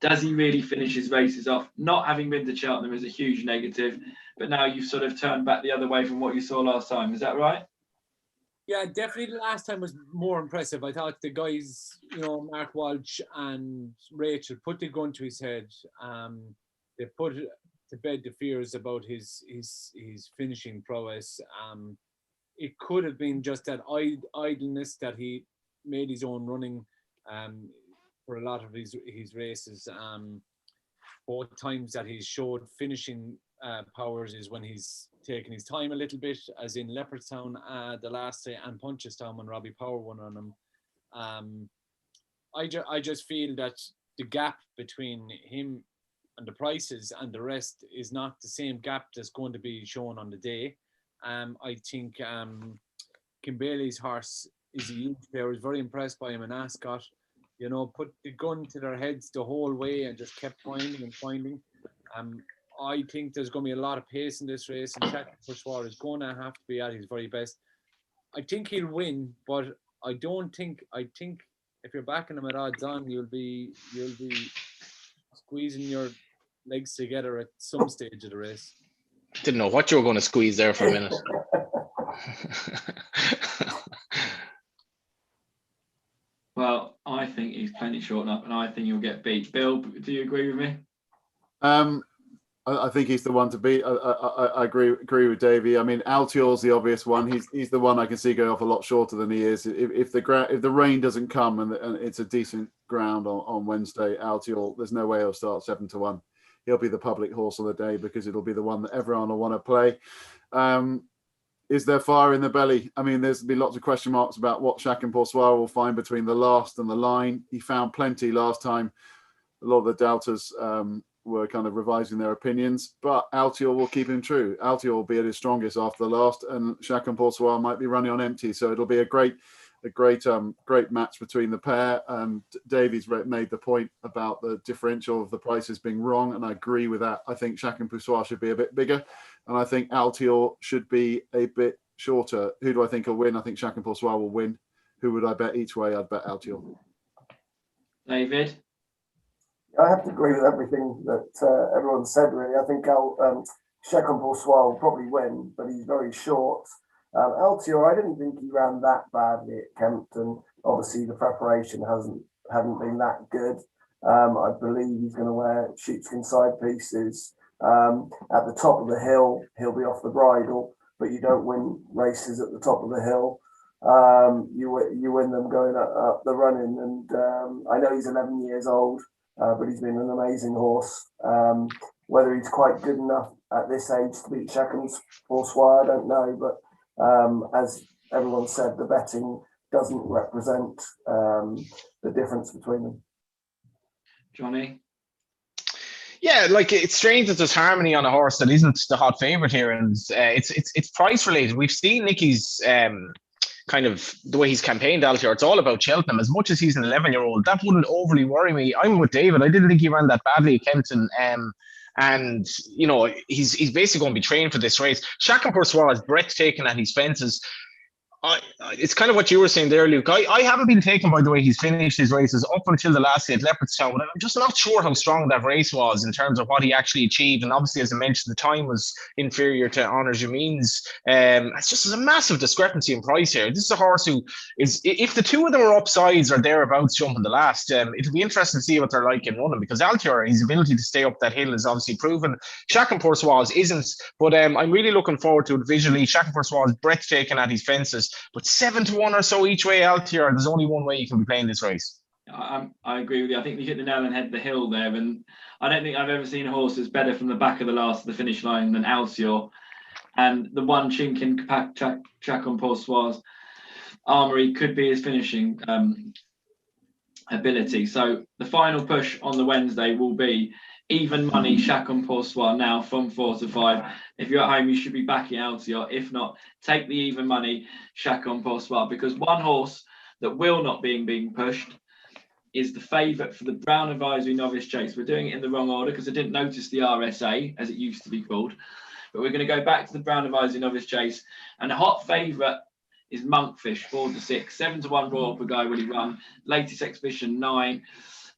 Does he really finish his races off? Not having been to Cheltenham is a huge negative, but now you've sort of turned back the other way from what you saw last time. Is that right? Yeah, definitely. The last time was more impressive. I thought the guys, Mark Walsh and Rachel, put the gun to his head. They put to bed the fears about his finishing prowess. It could have been just that idleness that he made his own running for a lot of his races. Both times that he's showed finishing powers is when he's taken his time a little bit, as in Leopardstown the last day, and Punchestown when Robbie Power won on him. I just feel that the gap between him and the prices and the rest is not the same gap that's going to be shown on the day. I think Kim Bailey's horse is a huge player. I was very impressed by him in Ascot. You know, put the gun to their heads the whole way and just kept finding and finding. I think there's going to be a lot of pace in this race, and Chacun Poursoir is going to have to be at his very best. I think he'll win, but I think if you're backing him at odds on, you'll be squeezing your legs together at some stage of the race. Didn't know what you were going to squeeze there for a minute. Well, I think he's plenty short enough, and I think he'll get beat. Bill, do you agree with me? I think he's the one to beat. I agree with Davey. I mean, Altior's the obvious one. He's the one I can see going off a lot shorter than he is. If the rain doesn't come and it's a decent ground on Wednesday, Altior, there's no way he'll start 7-1. He'll be the public horse on the day because it'll be the one that everyone will want to play. Is there fire in the belly? I mean, there's been lots of question marks about what Chacun Poursoir will find between the last and the line. He found plenty last time. A lot of the doubters were kind of revising their opinions, but Altior will keep him true. Altior will be at his strongest after the last, and Chacun Poursoir might be running on empty. So it'll be a great match between the pair. Davies made the point about the differential of the prices being wrong, and I agree with that. I think Chacun Poursoir should be a bit bigger, and I think Altior should be a bit shorter. Who do I think will win? I think Chacun Poursoir will win. Who would I bet each way? I'd bet Altior. David? I have to agree with everything that everyone said, really. I think Chacun Poursoir will probably win, but he's very short. Altior, I didn't think he ran that badly at Kempton. Obviously, the preparation hadn't been that good. I believe he's going to wear sheepskin side pieces. At the top of the hill, he'll be off the bridle, but you don't win races at the top of the hill. You win them going up the running. And I know he's 11 years old, but he's been an amazing horse. Whether he's quite good enough at this age to beat Chacun Poursoir, I don't know, but as everyone said, the betting doesn't represent the difference between them. Johnny? Yeah, like it's strange that there's harmony on a horse that isn't the hot favourite here, and it's price related. We've seen Nicky's kind of the way he's campaigned Altior. It's all about Cheltenham. As much as he's an 11-year-old, that wouldn't overly worry me. I'm with David. I didn't think he ran that badly at Kempton. And you know, he's basically going to be trained for this race. Chacun Poursoir is breathtaking at his fences. It's kind of what you were saying there, Luke. I haven't been taken by the way he's finished his races up until the last day at Leopardstown, but I'm just not sure how strong that race was in terms of what he actually achieved. And obviously, as I mentioned, the time was inferior to Honor Jamin's. It's just a massive discrepancy in price here. This is a horse who is, if the two of them are upsides or thereabouts jumping the last, it'll be interesting to see what they're like in running, because Altior, his ability to stay up that hill is obviously proven. Chacun Poursoir isn't, but I'm really looking forward to it visually. Chacun Poursoir is breathtaking at his fences. But 7-1 or so each way, Altior, there's only one way you can be playing this race. I agree with you. I think you hit the nail on the head of the hill there, and I don't think I've ever seen a horse that's better from the back of the last to the finish line than Altior. And the one chink in Chacun Poursoir's armoury could be his finishing ability. So the final push on the Wednesday will be even money Chacun Poursoir now from 4 to 5. If you're at home, you should be backing Altior. If not, take the even money Chacun Poursoir, because one horse that will not being pushed is the favourite for the Brown Advisory Novice Chase. We're doing it in the wrong order because I didn't notice the RSA, as it used to be called. But we're going to go back to the Brown Advisory Novice Chase. And the hot favourite is Monkfish, 4 to 6. 7-1 Royal Pagay will he run. Latest exhibition, 9.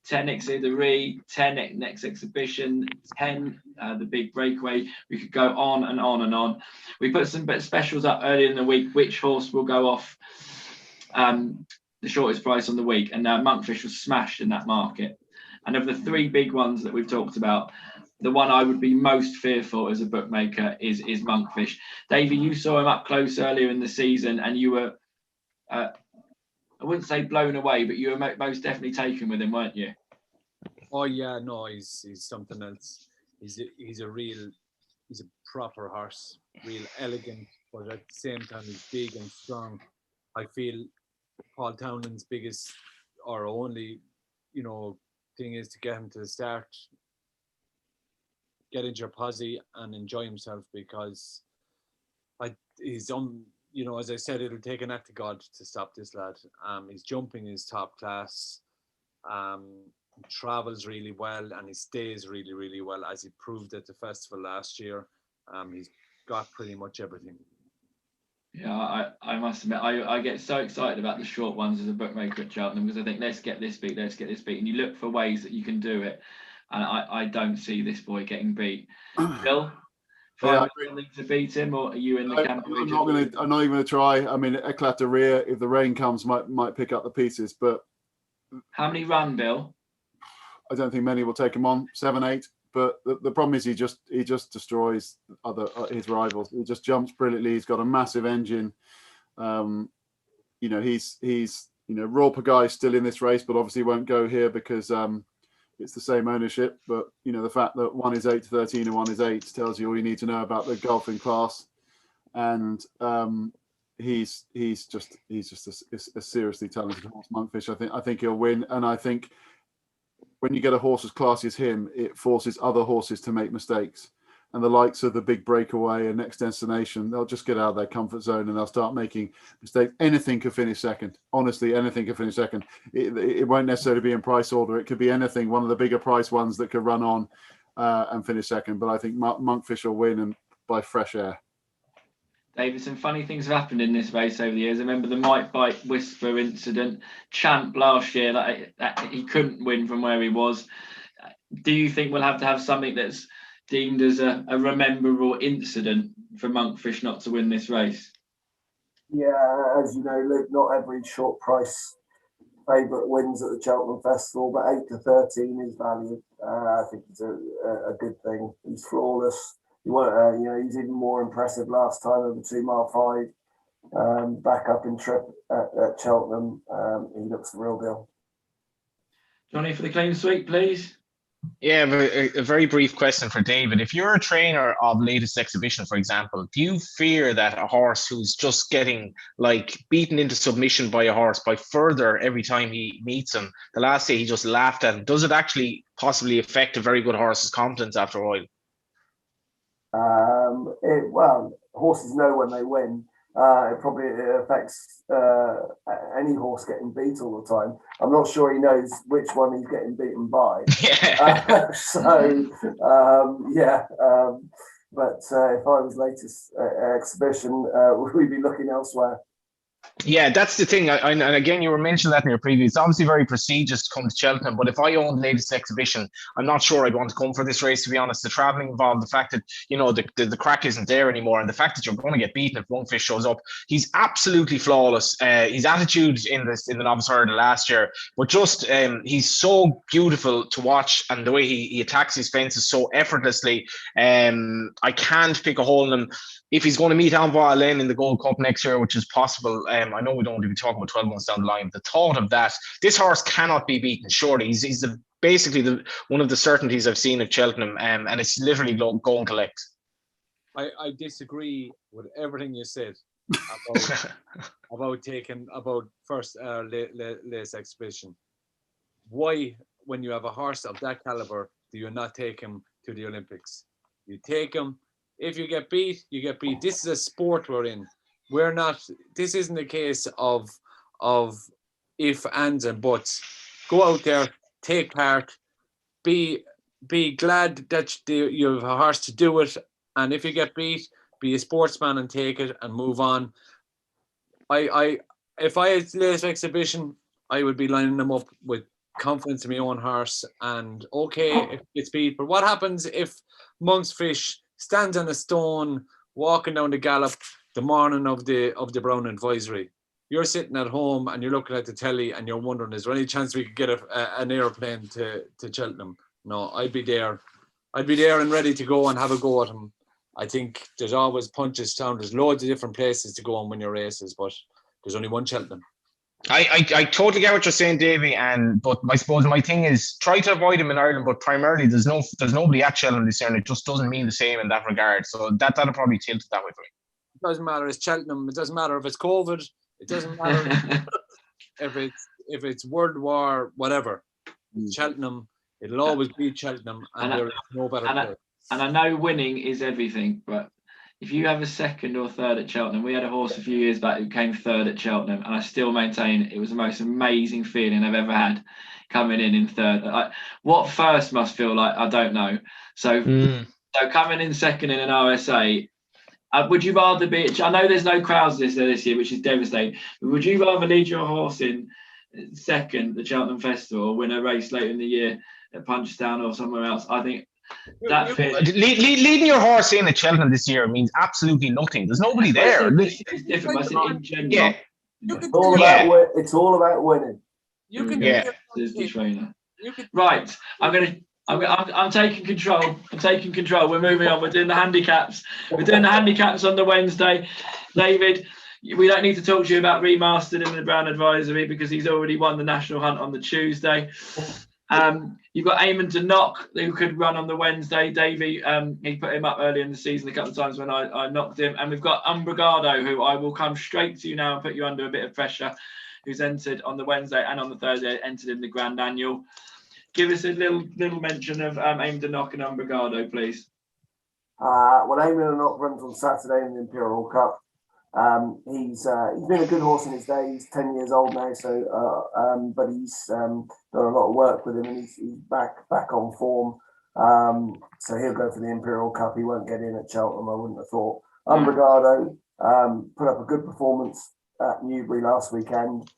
10 Exhidery, 10 next exhibition, 10 the big breakaway. We could go on and on and on. We put some specials up earlier in the week, which horse will go off the shortest price on the week, and Monkfish was smashed in that market. And of the 3 big ones that we've talked about, the one I would be most fearful as a bookmaker is Monkfish. Davey, you saw him up close earlier in the season, and you were I wouldn't say blown away, but you were most definitely taken with him, weren't you? Oh yeah, no, he's something else. He's a proper horse, real elegant, but at the same time he's big and strong. I feel Paul Townend's biggest or only, thing is to get him to the start, get into your posse and enjoy himself, because he's you know, as I said, it'll take an act of God to stop this lad. His jumping is top class. He travels really well and he stays really, really well, as he proved at the festival last year. He's got pretty much everything. Yeah, I must admit, I get so excited about the short ones as a bookmaker at Cheltenham, because I think, let's get this beat, and you look for ways that you can do it, and I don't see this boy getting beat. Bill, something to beat him, or are you in the camp? I'm not even going to try. I mean, Éclat de Rire, if the rain comes, might pick up the pieces. But how many run, Bill? I don't think many will take him on. 7, 8. But the problem is he just destroys his rivals. He just jumps brilliantly. He's got a massive engine. You know, he's Royal Pagaille still in this race, but obviously won't go here because it's the same ownership. But you know, the fact that one is 8-13 and one is 8 tells you all you need to know about the golfing class. And he's just a seriously talented horse, Monkfish. I think he'll win, and I think when you get a horse as classy as him, it forces other horses to make mistakes. And the likes of the Big Breakaway and Next Destination, they'll just get out of their comfort zone and they'll start making mistakes. Anything could finish second. Honestly, anything could finish second. It won't necessarily be in price order. It could be anything, one of the bigger price ones that could run on and finish second. But I think Monkfish will win, and by fresh air. David, some funny things have happened in this race over the years. I remember the Mike Bite Whisper incident. Champ last year, that he couldn't win from where he was. Do you think we'll have to have something that's deemed as a rememberable incident for Monkfish not to win this race? Yeah, as you know, Luke, not every short price favourite wins at the Cheltenham Festival, but 8-13 is value. I think it's a good thing. He's flawless. He's even more impressive last time over 2 mile 5. Back up in trip at Cheltenham. He looks the real deal. Johnny, for the clean sweep, please. Yeah, a very brief question for David. If you're a trainer of latest exhibition, for example, do you fear that a horse who's just getting beaten into submission by a horse by further every time he meets him, the last day he just laughed at him, does it actually possibly affect a very good horse's confidence after a while? Horses know when they win. It probably affects any horse getting beat all the time. I'm not sure he knows which one he's getting beaten by. But if I was latest exhibition, we'd be looking elsewhere. Yeah, that's the thing. And again, you were mentioning that in your preview. It's obviously very prestigious to come to Cheltenham, but if I owned the latest exhibition, I'm not sure I'd want to come for this race, to be honest. The travelling involved, the fact that, you know, the crack isn't there anymore, and the fact that you're going to get beaten if Monkfish shows up. He's absolutely flawless. His attitude in the novice hurdle last year, but just he's so beautiful to watch, and the way he attacks his fences so effortlessly. I can't pick a hole in him. If he's going to meet Envoy Alain in the Gold Cup next year, which is possible, I know we don't want to be talking about 12 months down the line. The thought of that, this horse cannot be beaten, surely. He's basically one of the certainties I've seen at Cheltenham, and it's literally go and collect. I disagree with everything you said about first latest exhibition. Why, when you have a horse of that caliber, do you not take him to the Olympics? You take him. If you get beat, you get beat. This is a sport we're in. We're not. This isn't a case of if, ands, and buts. Go out there, take part, be glad that you have a horse to do it, and if you get beat, be a sportsman and take it and move on. If I had latest exhibition, I would be lining them up with confidence in my own horse, and okay if it's beat. But what happens if Monkfish stands on a stone walking down the gallop the morning of the Brown advisory? You're sitting at home and you're looking at the telly and you're wondering, is there any chance we could get an airplane to Cheltenham? No, I'd be there and ready to go and have a go at him. I think there's always punches down. There's loads of different places to go on when you're races, but there's only one Cheltenham. I totally get what you're saying, Davey, but I suppose my thing is try to avoid him in Ireland, but primarily there's nobody at Cheltenham this year, and it just doesn't mean the same in that regard. So that'll probably tilt it that way for me. It doesn't matter. It's Cheltenham. It doesn't matter if it's COVID. It doesn't matter if it's World War, whatever. Cheltenham. It'll always be Cheltenham, and there is no better place. And I know winning is everything, but if you have a second or third at Cheltenham, we had a horse a few years back who came third at Cheltenham, and I still maintain it was the most amazing feeling I've ever had coming in third. What first must feel like, I don't know. So coming in second in an RSA, would you rather be? I know there's no crowds this year, which is devastating. But would you rather lead your horse in second at the Cheltenham Festival or win a race later in the year at Punchestown or somewhere else? I think that leading your horse in at Cheltenham this year means absolutely nothing. There's nobody there. It's different. I said in general. Yeah. It's all about winning. You can There's the trainer. Right. I'm taking control. We're moving on. We're doing the handicaps. on the Wednesday. David, we don't need to talk to you about remastered in the Brown Advisory because he's already won the National Hunt on the Tuesday. You've got Eamon de Knock, who could run on the Wednesday. Davey, he put him up early in the season a couple of times when I knocked him. And we've got Umbrigado, who I will come straight to you now and put you under a bit of pressure, who's entered on the Wednesday and on the Thursday, entered in the Grand Annual. Give us a little mention of Eamon de Knock and Umbrigado, please. Well, Eamon de Knock runs on Saturday in the Imperial Cup. He's been a good horse in his day. He's 10 years old now, so but he's done a lot of work with him, and he's back on form. So he'll go for the Imperial Cup. He won't get in at Cheltenham, I wouldn't have thought. Umbrigado put up a good performance at Newbury last weekend.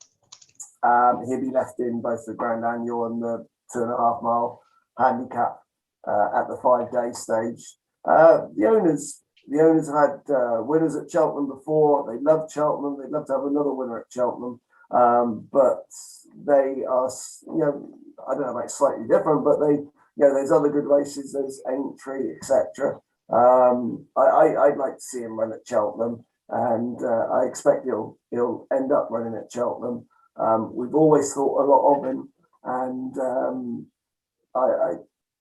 He'll be left in both the Grand Annual and the 2.5 mile handicap at the 5-day stage. The owners have had winners at Cheltenham before. They love Cheltenham. They'd love to have another winner at Cheltenham. But they are, I don't know, like slightly different, but there's other good races. There's Aintree, etc. I'd like to see him run at Cheltenham, and I expect he'll end up running at Cheltenham. We've always thought a lot of him, and I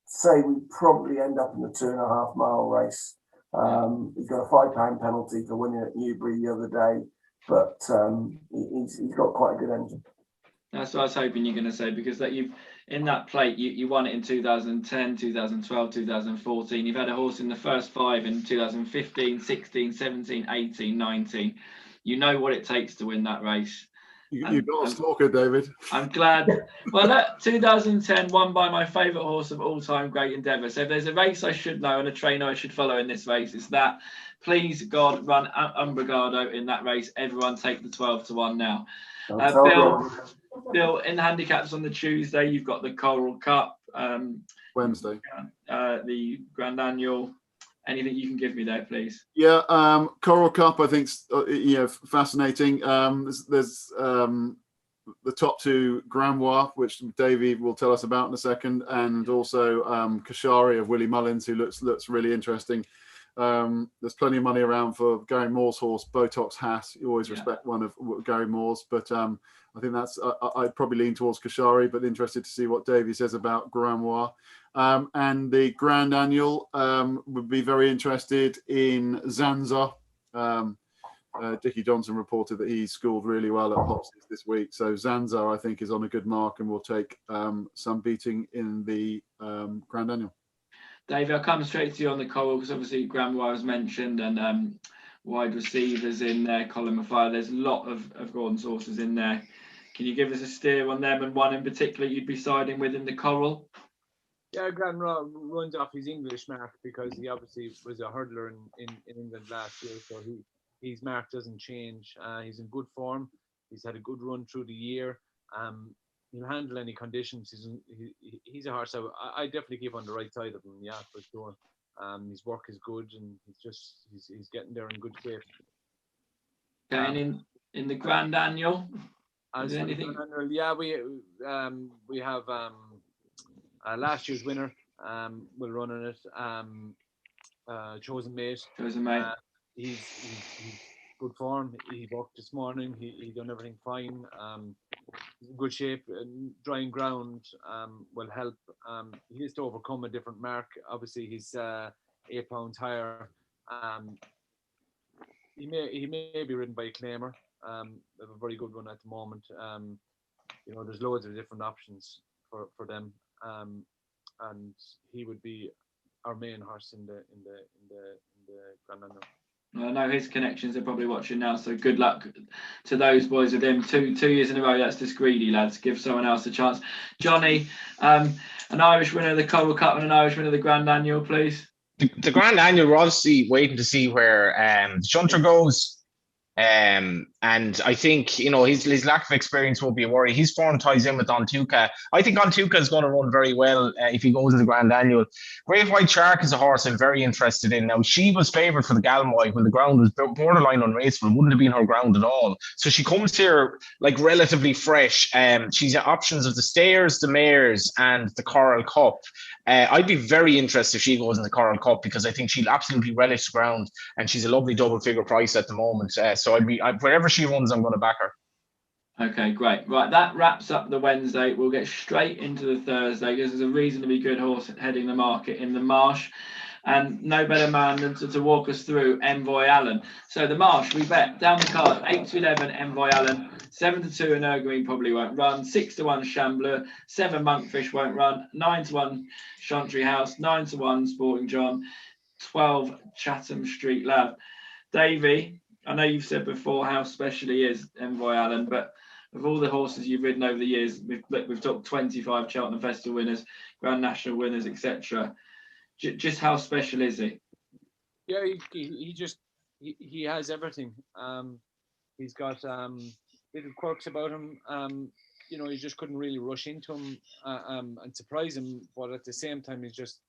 say we probably end up in the 2.5 mile race. He's got a £5 penalty for winning at Newbury the other day, but he's got quite a good engine. That's what I was hoping you're going to say, because that you've in that plate you won it in 2010, 2012, 2014. You've had a horse in the first 5 in 2015, 16, 17, 18, 19. You know what it takes to win that race. You've got a stalker, David. I'm glad. Well, that 2010 won by my favourite horse of all time, Great Endeavour. So if there's a race I should know and a trainer I should follow in this race, it's that. Please, God, run Umbrigado in that race. Everyone take the 12-1 now. Bill, in the handicaps on the Tuesday, you've got the Coral Cup. Wednesday. The Grand Annual. Anything you can give me there, please? Yeah, Coral Cup, I think, fascinating. There's the top 2 Gramois, which Davey will tell us about in a second, and also Kashari of Willie Mullins, who looks really interesting. There's plenty of money around for Gary Moore's horse, Botox Hat. You always respect one of Gary Moore's, but I think that's I'd probably lean towards Kashari, but interested to see what Davey says about Gramois. And the Grand Annual would be very interested in Zanza. Dickie Johnson reported that he scored really well at Hops's this week. So Zanza, I think, is on a good mark and will take some beating in the Grand Annual. Dave, I'll come straight to you on the Coral, because obviously Gramois was mentioned, and wide receivers in there, Colin Maffay. There's a lot of Gordon's horses in there. Can you give us a steer on them, and one in particular you'd be siding with in the Coral? Yeah, Gramois runs off his English mark because he obviously was a hurdler in England last year, so his mark doesn't change. He's in good form. He's had a good run through the year. He'll handle any conditions. He's a horse I definitely keep on the right side of him. Yeah, for sure. His work is good, and he's getting there in good shape. Okay, and in the Grand Annual, is there anything? Yeah, we have last year's winner. Will run on it. Chosen Mate. He's good form. He walked this morning. He done everything fine. He's in good shape. Drying ground will help. He has to overcome a different mark. Obviously, he's 8 pounds higher. He may be ridden by a claimer. They have a very good one at the moment. There's loads of different options for them, and he would be our main horse in the Grand National. I know his connections are probably watching now, so good luck to those boys with him. Two years in a row, that's just greedy, lads. Give someone else a chance. Johnny, an Irish winner of the Coral Cup and an Irish winner of the Grand Annual, please. The Grand Annual, we're obviously waiting to see where the shunter goes. And I think, his lack of experience won't be a worry. His form ties in with Ontuka. I think Ontuka is going to run very well if he goes in the Grand Annual. Great White Shark is a horse I'm very interested in. Now, she was favoured for the Galmoy when the ground was borderline unraceful. Wouldn't have been her ground at all. So she comes here like relatively fresh. She's got options of the Stayers, the Mares, and the Coral Cup. I'd be very interested if she goes in the Coral Cup because I think she'll absolutely relish the ground, and she's a lovely double-figure price at the moment. So wherever she runs, I'm going to back her. Okay, great. Right, that wraps up the Wednesday. We'll get straight into the Thursday because there's a reasonably good horse heading the market in the Marsh, and no better man than to walk us through Envoy Allen. So the Marsh, we bet down the card 8-11 Envoy Allen, 7-2 Energreen probably won't run, 6-1 Chambleur, 7 Monkfish won't run, 9-1 Chantry House, 9-1 Sporting John, 12 Chatham Street Lab. Davey, I know you've said before how special he is, Envoy Allen, but of all the horses you've ridden over the years, we've talked 25 Cheltenham Festival winners, Grand National winners, etc. Just how special is he? Yeah, he has everything. He's got little quirks about him. You just couldn't really rush into him and surprise him, but at the same time, he's just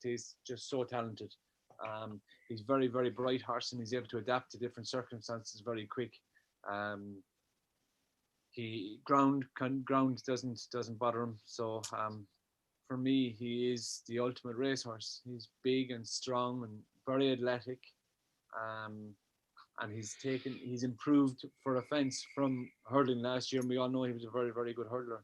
so talented. He's very, very bright horse, and he's able to adapt to different circumstances very quick. Ground doesn't bother him. So for me, he is the ultimate racehorse. He's big and strong and very athletic. And he's improved for a fence from hurdling last year, and we all know he was a very, very good hurdler.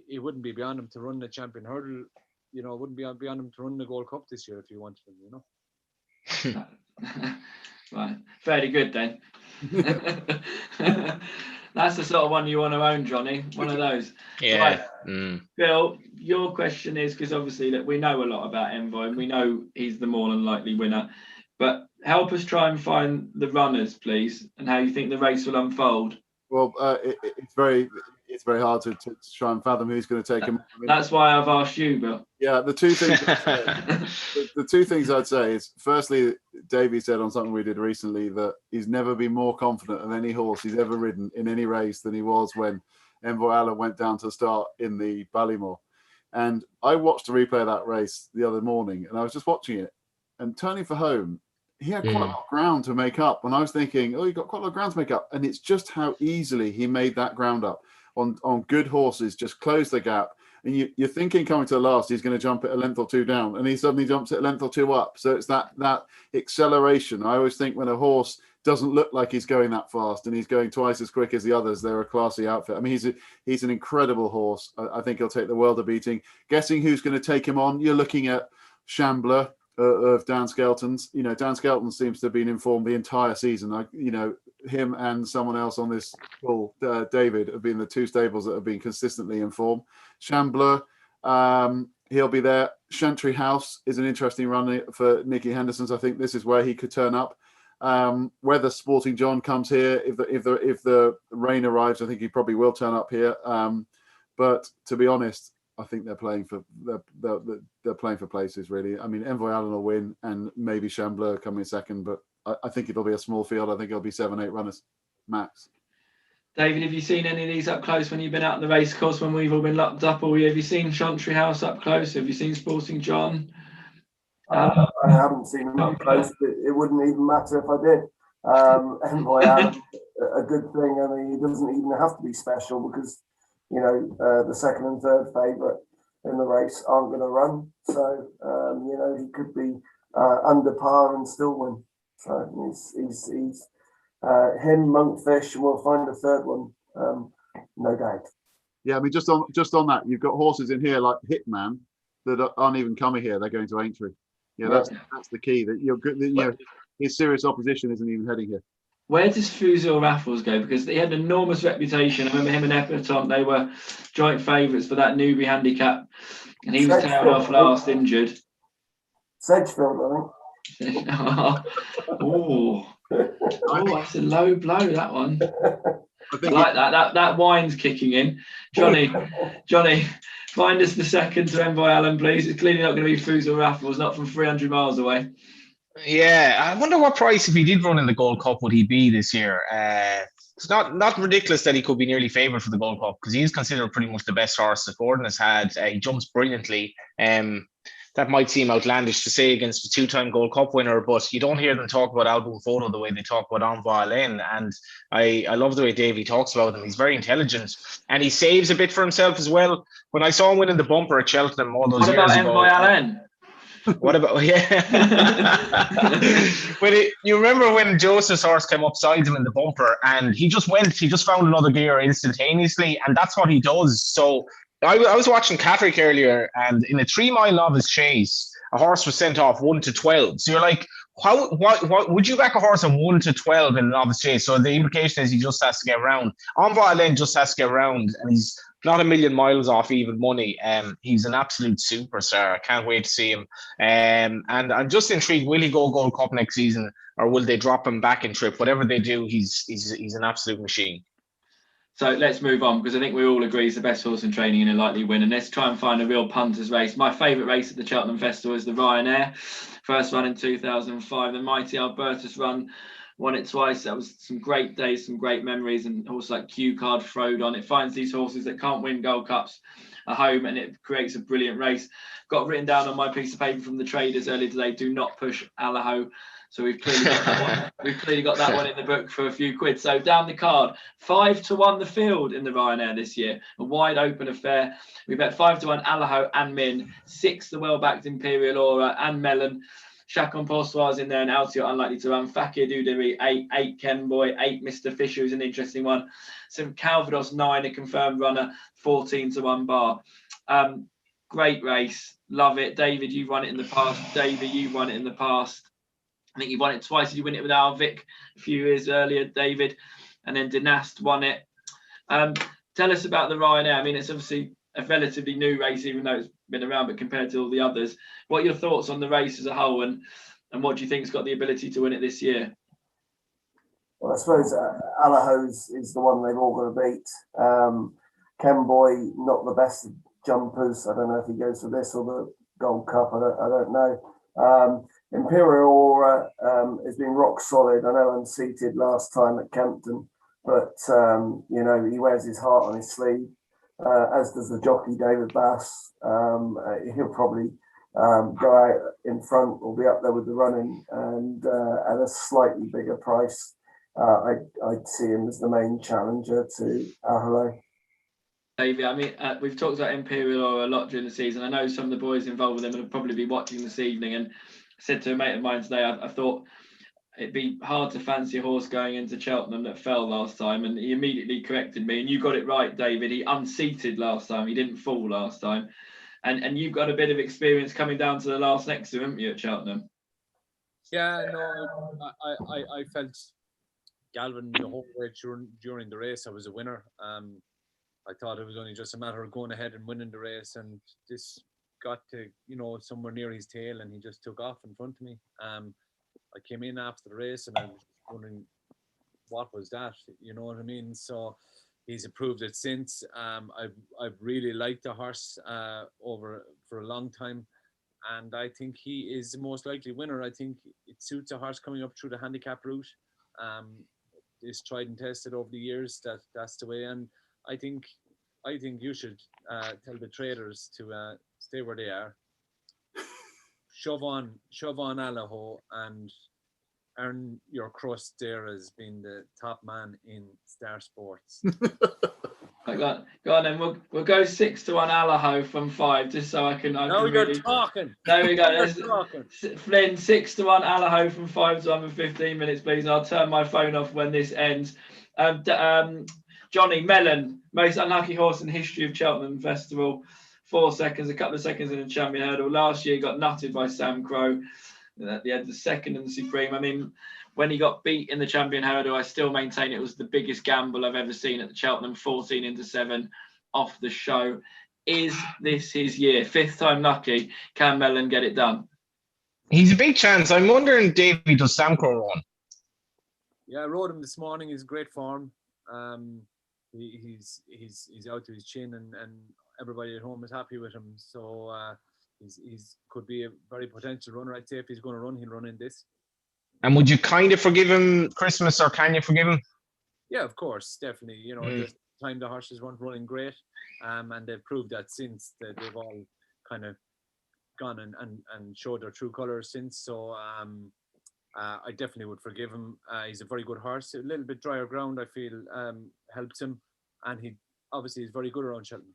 It wouldn't be beyond him to run the champion hurdle. It wouldn't be beyond him to run the Gold Cup this year if he wanted him. Right, fairly good then. That's the sort of one you want to own, Johnny. One of those. Yeah. Right. Bill, your question is, because obviously that we know a lot about Envoy and we know he's the more than likely winner, but help us try and find the runners, please, and how you think the race will unfold. Well, it's very hard to try and fathom who's going to take him. That's why I've asked you, Bill. Yeah, the two things I'd say is, firstly, Davey said on something we did recently that he's never been more confident of any horse he's ever ridden in any race than he was when Envoy Allen went down to start in the Ballymore. And I watched a replay of that race the other morning, and I was just watching it and turning for home. He had quite a lot of ground to make up, and I was thinking, he got quite a lot of ground to make up, and it's just how easily he made that ground up on good horses, just close the gap. And you're thinking coming to the last, he's going to jump it a length or two down, and he suddenly jumps it a length or two up. So it's that acceleration. I always think when a horse doesn't look like he's going that fast and he's going twice as quick as the others, they're a classy outfit. I mean, he's an incredible horse. I think he'll take the world of beating. Guessing who's going to take him on, you're looking at Chambleur of Dan Skelton's. Dan Skelton seems to have been informed the entire season. Him and someone else on this call, David, have been the two stables that have been consistently informed. Chambleur, he'll be there. Chantry House is an interesting run for Nicky Henderson's. I think this is where he could turn up. Whether Sporting John comes here, if the rain arrives, I think he probably will turn up here. But to be honest, I think they're playing for places, really. I mean, Envoy Allen will win, and maybe Chambleur come in second, but I think it'll be a small field. I think it'll be 7-8 runners max. David, have you seen any of these up close when you've been out in the race course when we've all been locked up? Or have you seen Chantry House up close? Have you seen Sporting John? I haven't seen them up close, but it wouldn't even matter if I did. Envoy Allen, a good thing. I mean, he doesn't even have to be special because the second and third favourite in the race aren't going to run. So, he could be under par and still win. So he's him, Monkfish, and we'll find a third one, no doubt. Yeah, I mean, just on that, you've got horses in here like Hitman that aren't even coming here; they're going to Aintree. Yeah, that's the key. That you're good. His serious opposition isn't even heading here. Where does Fusil Raffles go? Because he had an enormous reputation. I remember him and Epperton, they were joint favourites for that newbie handicap. And he was tailed off last, injured. Sedgefield, I think. Oh, that's a low blow, that one. I like that. That wine's kicking in. Johnny, find us the second to Envoy Allen, please. It's clearly not going to be Fusil Raffles, not from 300 miles away. Yeah, I wonder what price, if he did run in the Gold Cup, would he be this year? It's not ridiculous that he could be nearly favoured for the Gold Cup, because he is considered pretty much the best horse that Gordon has had. He jumps brilliantly. That might seem outlandish to say against a two-time Gold Cup winner, but you don't hear them talk about Album Photo the way they talk about Envoy Allen. And I love the way Davey talks about him. He's very intelligent, and he saves a bit for himself as well. When I saw him winning the bumper at Cheltenham all those years ago. What about Envoy Allen? What about you remember when Joseph's horse came upside him in the bumper, and he just found another gear instantaneously, and that's what he does. So I was watching Catterick earlier, and in a 3-mile novice chase, a horse was sent off 1 to 12. So you're like, what would you back a horse on 1 to 12 in a novice chase? So the implication is he just has to get around. Envoy Allen just has to get around, and he's not a million miles off even money. He's an absolute superstar. I can't wait to see him. And I'm just intrigued, will he go Gold Cup next season, or will they drop him back in trip? Whatever they do, he's an absolute machine. So let's move on, because I think we all agree he's the best horse in training and a likely win. And let's try and find a real punter's race. My favourite race at the Cheltenham Festival is the Ryanair. First run in 2005. The mighty Albertus run. Won it twice. That was some great days, some great memories, and horses like Q Card, Frodon. It finds these horses that can't win Gold Cups at home, and it creates a brilliant race. Got written down on my piece of paper from the traders earlier today, do not push Allaho. So we've clearly got that one. We've clearly got that one in the book for a few quid. So down the card, 5-1 the field in the Ryanair this year. A wide open affair. We bet 5-1 Allaho and Min, 6 the well-backed Imperial Aura and Melon. Chacon Poursois in there, and Altio unlikely to run. Fakir Duderi, 8 Ken Boy, 8 Mr. Fisher, who's an interesting one. St Calvados, 9, a confirmed runner, 14-1 bar. Great race, love it. David, you've won it in the past. Davey, you've won it in the past. I think you won it twice. You win it with Alvic a few years earlier, David, and then Dynast won it. Tell us about the Ryanair. I mean, it's obviously a relatively new race, even though it's been around, but compared to all the others, what are your thoughts on the race as a whole, and what do you think's got the ability to win it this year? Well, I suppose Allaho is the one they've all got to beat. Ken Boy, not the best jumpers. I don't know if he goes for this or the Gold Cup. I don't know. Imperial Aura has been rock solid. I know unseated last time at Kempton, but he wears his heart on his sleeve. As does the jockey David Bass. He'll probably go out in front or be up there with the running, and at a slightly bigger price. I'd see him as the main challenger to Allaho. Davey, I mean, we've talked about Imperial Aura a lot during the season. I know some of the boys involved with them will probably be watching this evening, and I said to a mate of mine today, I thought it'd be hard to fancy a horse going into Cheltenham that fell last time, and he immediately corrected me, and you got it right, David. He unseated last time. He didn't fall last time. And you've got a bit of experience coming down to the last next to him, haven't you, at Cheltenham? Yeah, no, I felt Galvin the whole way during the race. I was a winner. I thought it was only just a matter of going ahead and winning the race, and this got to, somewhere near his tail, and he just took off in front of me. I came in after the race, and I was wondering, what was that? You know what I mean? So he's improved it since. I've really liked the horse over for a long time, and I think he is the most likely winner. I think it suits a horse coming up through the handicap route. It's tried and tested over the years. That's the way, and I think you should tell the traders to stay where they are. Shove on Allaho and earn your crust there as being the top man in Star Sports. Go on then. We'll go 6-1 Allaho from 5, just so I can. Now we got talking. There we go. Flynn, 6-1 Allaho from 5-1 for 15 minutes, please. I'll turn my phone off when this ends. Johnny Mellon, most unlucky horse in the history of Cheltenham Festival. 4 seconds, a couple of seconds in the champion hurdle. Last year got nutted by Sam Crow. They had the second and the Supreme. I mean, when he got beat in the champion hurdle, I still maintain it was the biggest gamble I've ever seen at the Cheltenham, 14 into 7 off the show. Is this his year? 5th time lucky. Can Mellon get it done? He's a big chance. I'm wondering, Davey, does Sam Crow run? Yeah, I rode him this morning. He's great form. He's out to his chin, and everybody at home is happy with him. So he's could be a very potential runner. I'd say if he's going to run, he'll run in this. And would you kind of forgive him Christmas, or can you forgive him? Yeah, of course, definitely. You know, the time the horses weren't running great, and they've proved that since that they've all kind of gone and showed their true colours since. So I definitely would forgive him. He's a very good horse. A little bit drier ground, I feel, helps him, and he obviously is very good around Cheltenham.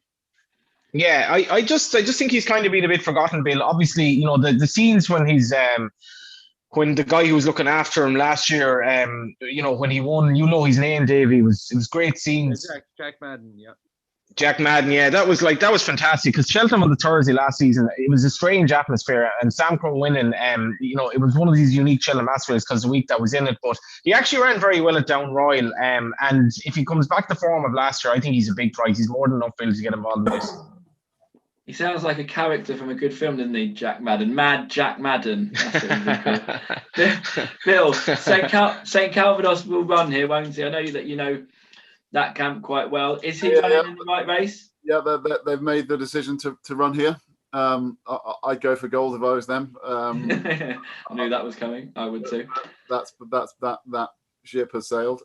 Yeah, I just think he's kind of been a bit forgotten, Bill. Obviously, you know, the scenes when he's when the guy who was looking after him last year, you know, when he won, you know his name, Davey, it was great scenes. Jack Madden, yeah. Jack Madden, yeah, that was fantastic, because Cheltenham on the Thursday last season, it was a strange atmosphere, and Sam Crow winning, you know, it was one of these unique Cheltenham atmospheres because the week that was in it, but he actually ran very well at Down Royal, and if he comes back to form of last year, I think he's a big prize. He's more than enough, Bill, to get involved in this. He sounds like a character from a good film, doesn't he? Jack Madden. Mad Jack Madden. That's what he'd be called. Bill, St. Calvados will run here, won't he? I know that you know that camp quite well. Is he running in the right race? Yeah, they've made the decision to run here. I'd go for gold if I was them. I knew that was coming. I would too. That ship has sailed.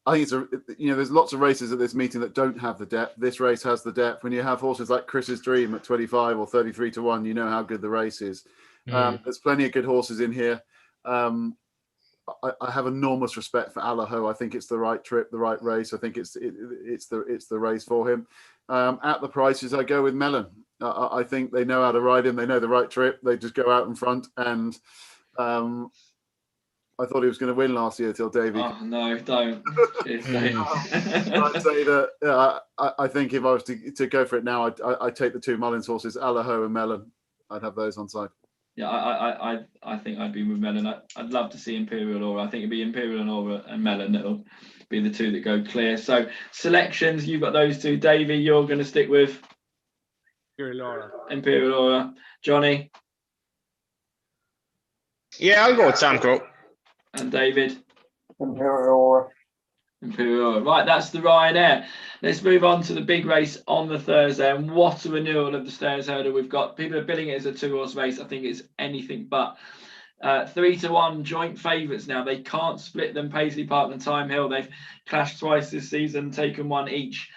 I think there's lots of races at this meeting that don't have the depth. This race has the depth. When you have horses like Chris's Dream at 25 or 33 to 1, you know how good the race is. There's plenty of good horses in here. I have enormous respect for Allaho. I think it's the right trip, the right race. I think it's the race for him. At the prices, I go with Mellon. I think they know how to ride him. They know the right trip. They just go out in front. And I thought he was going to win last year till Davey. Oh no, don't. I'd say that I think if I was to go for it now, I'd take the 2 Mullins horses, Allaho and Mellon. I'd have those on side. Yeah, I think I'd be with Mellon. I'd love to see Imperial Aura. I think it'd be Imperial Aura and Mellon that'll be the 2 that go clear. So selections, you've got those 2. Davey, you're going to stick with Imperial Aura. Johnny? Yeah, I'll go with Sam Crow. And David? Imperial Aura. Right, that's the Ryanair. Let's move on to the big race on the Thursday. And what a renewal of the Stairs Hurdle we've got. People are billing it as a 2-horse race. I think it's anything but. 3 to 1 joint favourites now. They can't split them. Paisley Park and Time Hill. They've clashed twice this season, taken 1 each.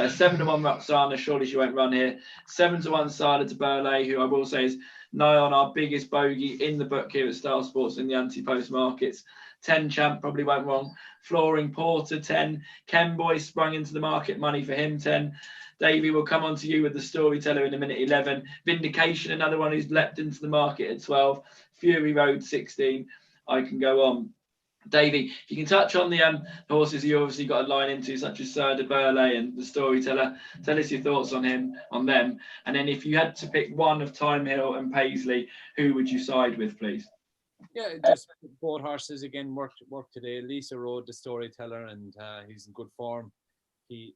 7 to 1 Roxana. Surely she won't run here. 7 to 1 Sada to Burley, who I will say is nigh on our biggest bogey in the book here at Star Sports in the anti-post markets. 10 Champ probably went wrong. Flooring Porter 10. Ken Boy sprung into the market, money for him 10. Davey, will come on to you with the Storyteller in a minute 11. Vindication, another one who's leapt into the market at 12. Fury Road 16. I can go on. Davey, if you can touch on the horses you obviously got a line into, such as Sir de Burley and the Storyteller. Tell us your thoughts on them. And then if you had to pick one of Time Hill and Paisley, who would you side with, please? Yeah, just both horses again worked today. Lisa rode the Storyteller, and he's in good form. He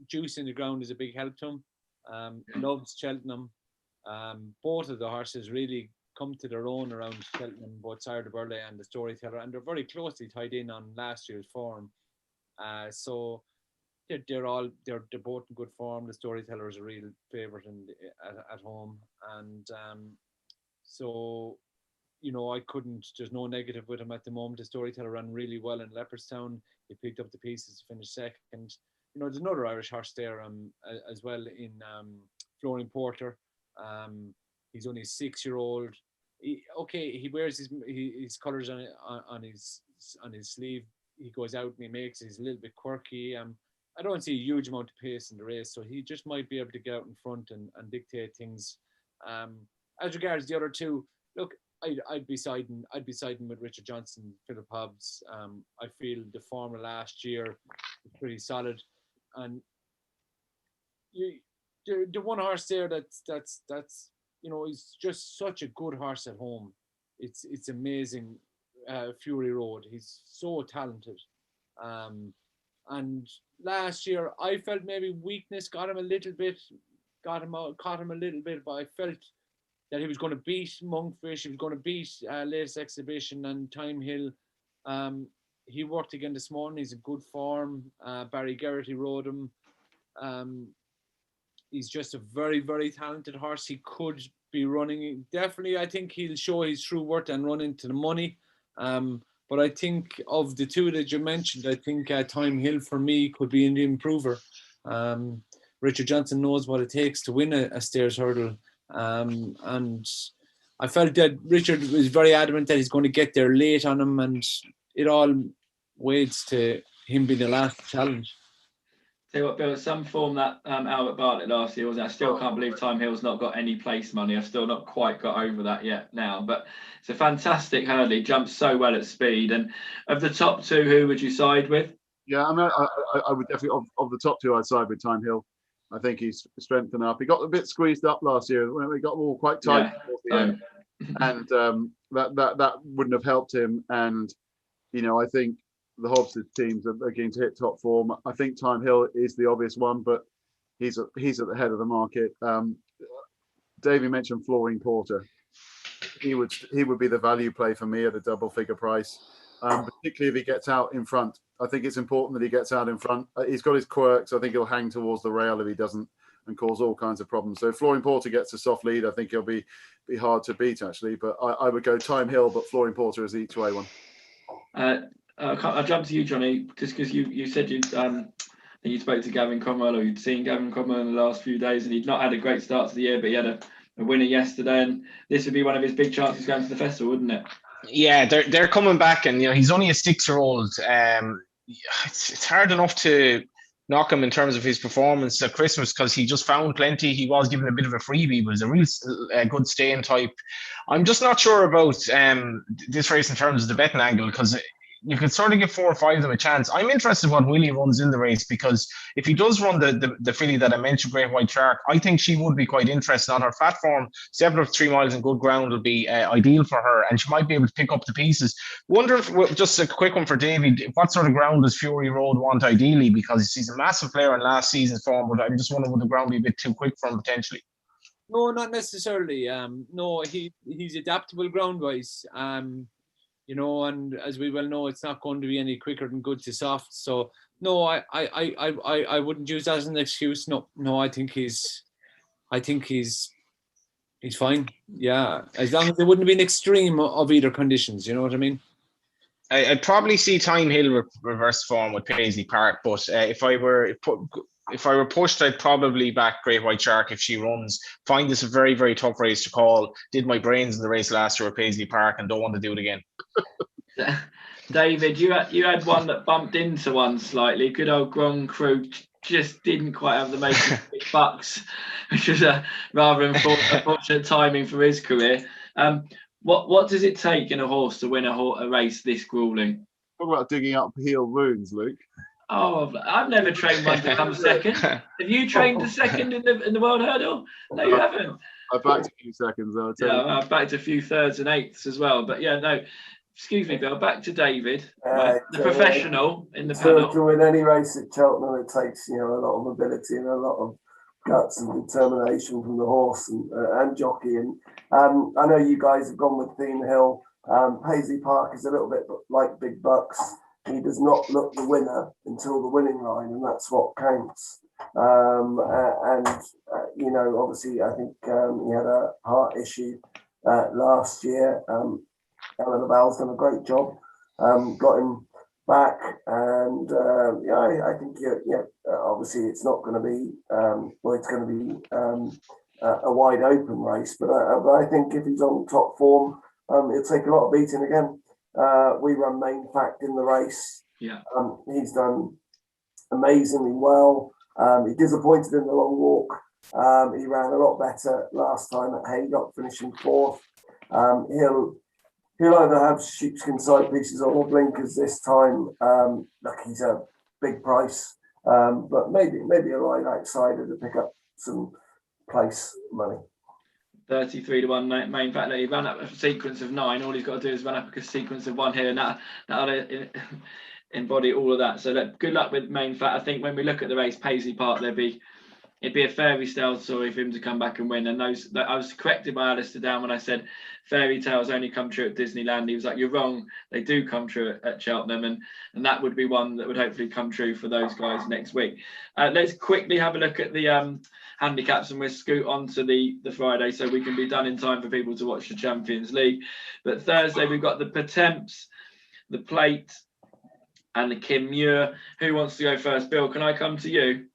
juice in the ground is a big help to him. Loves Cheltenham. Both of the horses really come to their own around Cheltenham, both Sire de Burley and the Storyteller, and they're very closely tied in on last year's form. So they're both in good form. The Storyteller is a real favourite at home, and so. You know, there's no negative with him at the moment. The Storyteller ran really well in Leopardstown. He picked up the pieces to finish second. You know, there's another Irish horse there as well in Flooring Porter. He's only a 6-year-old. He wears his colours on his sleeve. He goes out and he makes it. He's a little bit quirky. I don't see a huge amount of pace in the race, so he just might be able to get out in front and dictate things. As regards the other 2, look, I'd be siding with Richard Johnson, Philip Hobbs. I feel the form of last year was pretty solid, and the one horse there that's you know, he's just such a good horse at home. It's amazing Fury Road. He's so talented. And last year, I felt maybe weakness got him a little bit, caught him a little bit, but I felt that he was going to beat Monkfish, he was going to beat Latest Exhibition and Time Hill. He worked again this morning. He's in good form. Barry Garrity rode him. He's just a very, very talented horse. He could be running. Definitely, I think he'll show his true worth and run into the money. But I think of the two that you mentioned, I think Time Hill for me could be an improver. Richard Johnson knows what it takes to win a stairs hurdle. And I felt that Richard was very adamant that he's going to get there late on him, and it all waits to him being the last challenge. Tell you what, Bill, some form that Albert Bartlett last year was. I still can't believe Time Hill's not got any place money. I've still not quite got over that yet now. But it's a fantastic hurdle. He jumps so well at speed. And of the top two, who would you side with? Yeah, I mean, I would definitely, of the top two, I'd side with Time Hill. I think he's strengthened up. He got a bit squeezed up last year when we got them all quite tight towards the end. And that wouldn't have helped him. And, you know, I think the Hobbs' teams are beginning to hit top form. I think Time Hill is the obvious one, but he's at the head of the market. Davey mentioned Flooring Porter. He would be the value play for me at a double figure price, particularly if he gets out in front. I think it's important that he gets out in front. He's got his quirks. I think he'll hang towards the rail if he doesn't and cause all kinds of problems. So if Flooring Porter gets a soft lead, I think he'll be hard to beat actually. But I would go Time Hill, but Flooring Porter is each way one. I'll jump to you, Johnny, just because you said you spoke to Gavin Cromwell, or you'd seen Gavin Cromwell in the last few days, and he'd not had a great start to the year, but he had a winner yesterday, and this would be one of his big chances going to the festival, wouldn't it? Yeah, they're coming back, and he's only a 6-year-old. It's hard enough to knock him in terms of his performance at Christmas because he just found plenty. He was given a bit of a freebie, but he's a real good staying type. I'm just not sure about this race in terms of the betting angle, because you could sort of give 4 or 5 of them a chance. I'm interested what Willie runs in the race, because if he does run the filly that I mentioned, Great White Shark, I think she would be quite interesting. On her fat form, 7 or 3 miles in good ground will be ideal for her, and she might be able to pick up the pieces. Wonder if, just a quick one for David, what sort of ground does Fury Road want ideally? Because he's a massive player in last season's form, but I'm just wondering, would the ground be a bit too quick for him potentially? No, not necessarily. No, he's adaptable ground-wise. And as we well know, it's not going to be any quicker than good to soft. So no, I wouldn't use that as an excuse. No, I think he's fine. Yeah, as long as it wouldn't be an extreme of either conditions. You know what I mean? I'd probably see Time Hill reverse form with Paisley Park, but if I were pushed, I'd probably back Great White Shark if she runs. Find this a very, very tough race to call. Did my brains in the race last year at Paisley Park and don't want to do it again. David, you had one that bumped into one slightly. Good old Grand Crew just didn't quite have the making of big bucks, which was a rather unfortunate timing for his career. What does it take in a horse to win a race this grueling? Talk about digging up heel wounds, Luke. Oh, I've never trained one to come second. Have you trained a second in the World Hurdle? No, you haven't. I backed a few seconds. I've backed a few thirds and eighths as well. But yeah, no. Excuse me, Bill. Back to David, the professional in the panel. To win any race at Cheltenham, it takes a lot of ability and a lot of guts and determination from the horse and jockey. And I know you guys have gone with Theme Hill. Paisley Park is a little bit like Big Bucks. He does not look the winner until the winning line, and that's what counts. Obviously, I think he had a heart issue last year. Alan Laval's done a great job, got him back, and I think obviously it's not going to be it's going to be a wide open race, but I think if he's on top form, it'll take a lot of beating again. We run Main Fact in the race. Yeah, he's done amazingly well. He disappointed in the long walk. He ran a lot better last time at Haydock, finishing 4th. He'll either have sheepskin side pieces or blinkers this time. He's a big price, but maybe a ride outsider to pick up some place money. 33-1 main factor. He ran up a sequence of 9. All he's got to do is run up a sequence of 1 here, and that'll embody all of that. So good luck with main fat. I think when we look at the race, Paisley Park, it'd be a fairy tale story for him to come back and win. And I was corrected by Alistair Down when I said fairy tales only come true at Disneyland. He was like, "You're wrong. They do come true at Cheltenham," and that would be one that would hopefully come true for those guys next week. Let's quickly have a look at the handicaps, and we'll scoot on to the Friday so we can be done in time for people to watch the Champions League. But Thursday we've got the Pertemps, the Plate, and the Kim Muir. Who wants to go first? Bill, can I come to you?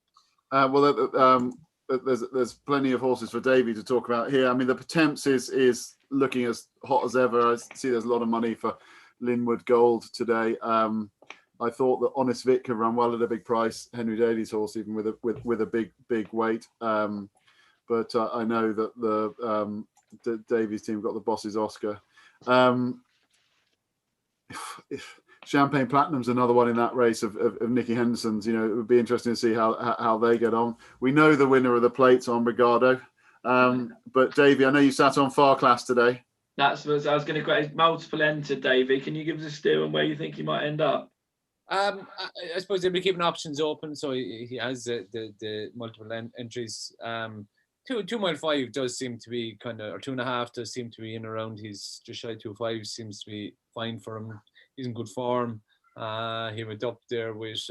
There's plenty of horses for Davey to talk about here. I mean, the Pertemps is looking as hot as ever. I see there's a lot of money for Linwood Gold today. I thought that Honest Vic could run well at a big price. Henry Daly's horse, even with a big weight. But I know that the Davies team got the Boss's Oscar. If Champagne Platinum's another one in that race of Nicky Henderson's. You know, it would be interesting to see how they get on. We know the winner of the Plate's on Brigado. But Davey, I know you sat on Far Class today. That's what I was going to quote. Multiple entered, Davey. Can you give us a steer on where you think you might end up? I suppose they'll be keeping options open, so he has the multiple entries. 2 mile 5 does seem to be or 2.5 does seem to be in around. He's just shy 2.5 seems to be fine for him. He's in good form. He went up there with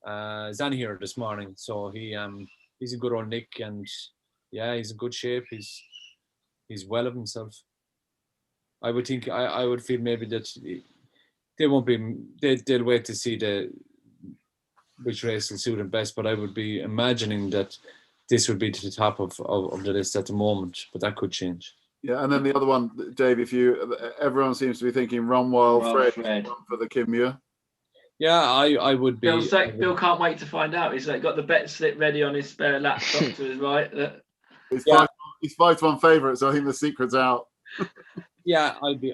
Zanhier this morning, so he's a good old Nick, and yeah, he's in good shape. He's well of himself. I would think I would feel maybe that they won't be. They'll wait to see which race will suit him best. But I would be imagining that this would be to the top of the list at the moment. But that could change. Yeah, and then the other one, Dave. Everyone seems to be thinking Runwell Fred for the Kim Muir. Yeah, I would be. Bill can't wait to find out. He's got the bet slip ready on his spare laptop to his right. He's 5-1 favourite, so I think the secret's out. Yeah, I'd be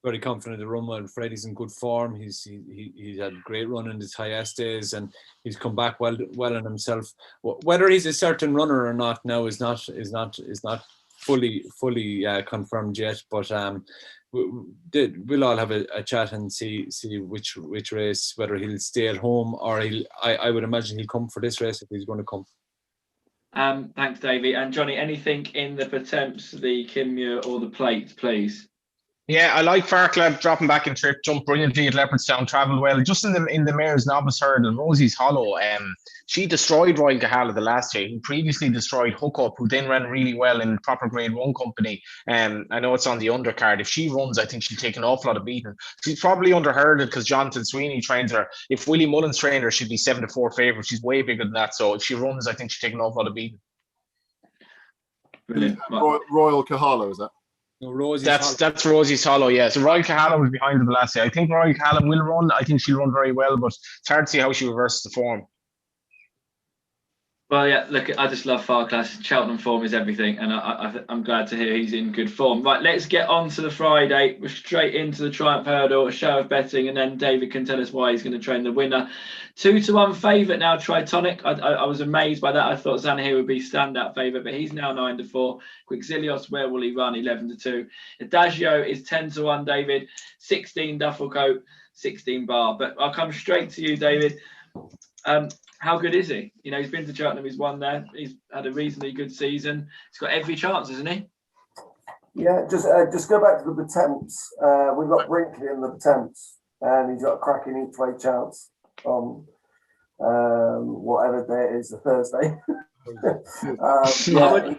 very confident that Runwell Freddy's in good form. He's had a great run in his highest days, and he's come back well in himself. Whether he's a certain runner or not now is not fully confirmed yet. But we'll all have a chat and see which race, whether he'll stay at home or I would imagine he'll come for this race if he's going to come. Thanks, Davey. And Johnny, anything in the Pertemps, the Kim Muir or the Plate, please? Yeah, I like Arkle dropping back in trip, jumped brilliantly at Leopardstown, travelled well. Just in the Mayor's Novice Hurdle, Rosie's Hollow, she destroyed Royal Kahala the last year. He previously destroyed Hookup, who then ran really well in proper Grade 1 company. I know it's on the undercard. If she runs, I think she'll take an awful lot of beating. She's probably underherded because Jonathan Sweeney trains her. If Willie Mullins trained her, she'd be 7-4 favourite. She's way bigger than that. So if she runs, I think she'll take an awful lot of beating. Brilliant. Royal Kahala, is that? No, that's Rosie's Hollow, yeah. So Royal Kahala was behind her the last year. I think Royal Kahala will run. I think she'll run very well, but it's hard to see how she reverses the form. Well, yeah, look, I just love Far Class. Cheltenham form is everything, and I'm glad to hear he's in good form. Right, let's get on to the Friday. We're straight into the Triumph Hurdle, a show of betting, and then David can tell us why he's going to train the winner. 2-1 favourite now, Tritonic. I was amazed by that. I thought Zanhier would be standout favourite, but he's now 9-4. Quixilios, where will he run? 11-2. Adagio is 10-1, David. 16 Duffelcoat, 16 Bar. But I'll come straight to you, David. How good is he? You know, he's been to Cheltenham, he's won there. He's had a reasonably good season. He's got every chance, hasn't he? Yeah, just go back to the Pertemps. We've got Brinkley in the Pertemps, and he's got a cracking each way chance on whatever day it is, a Thursday.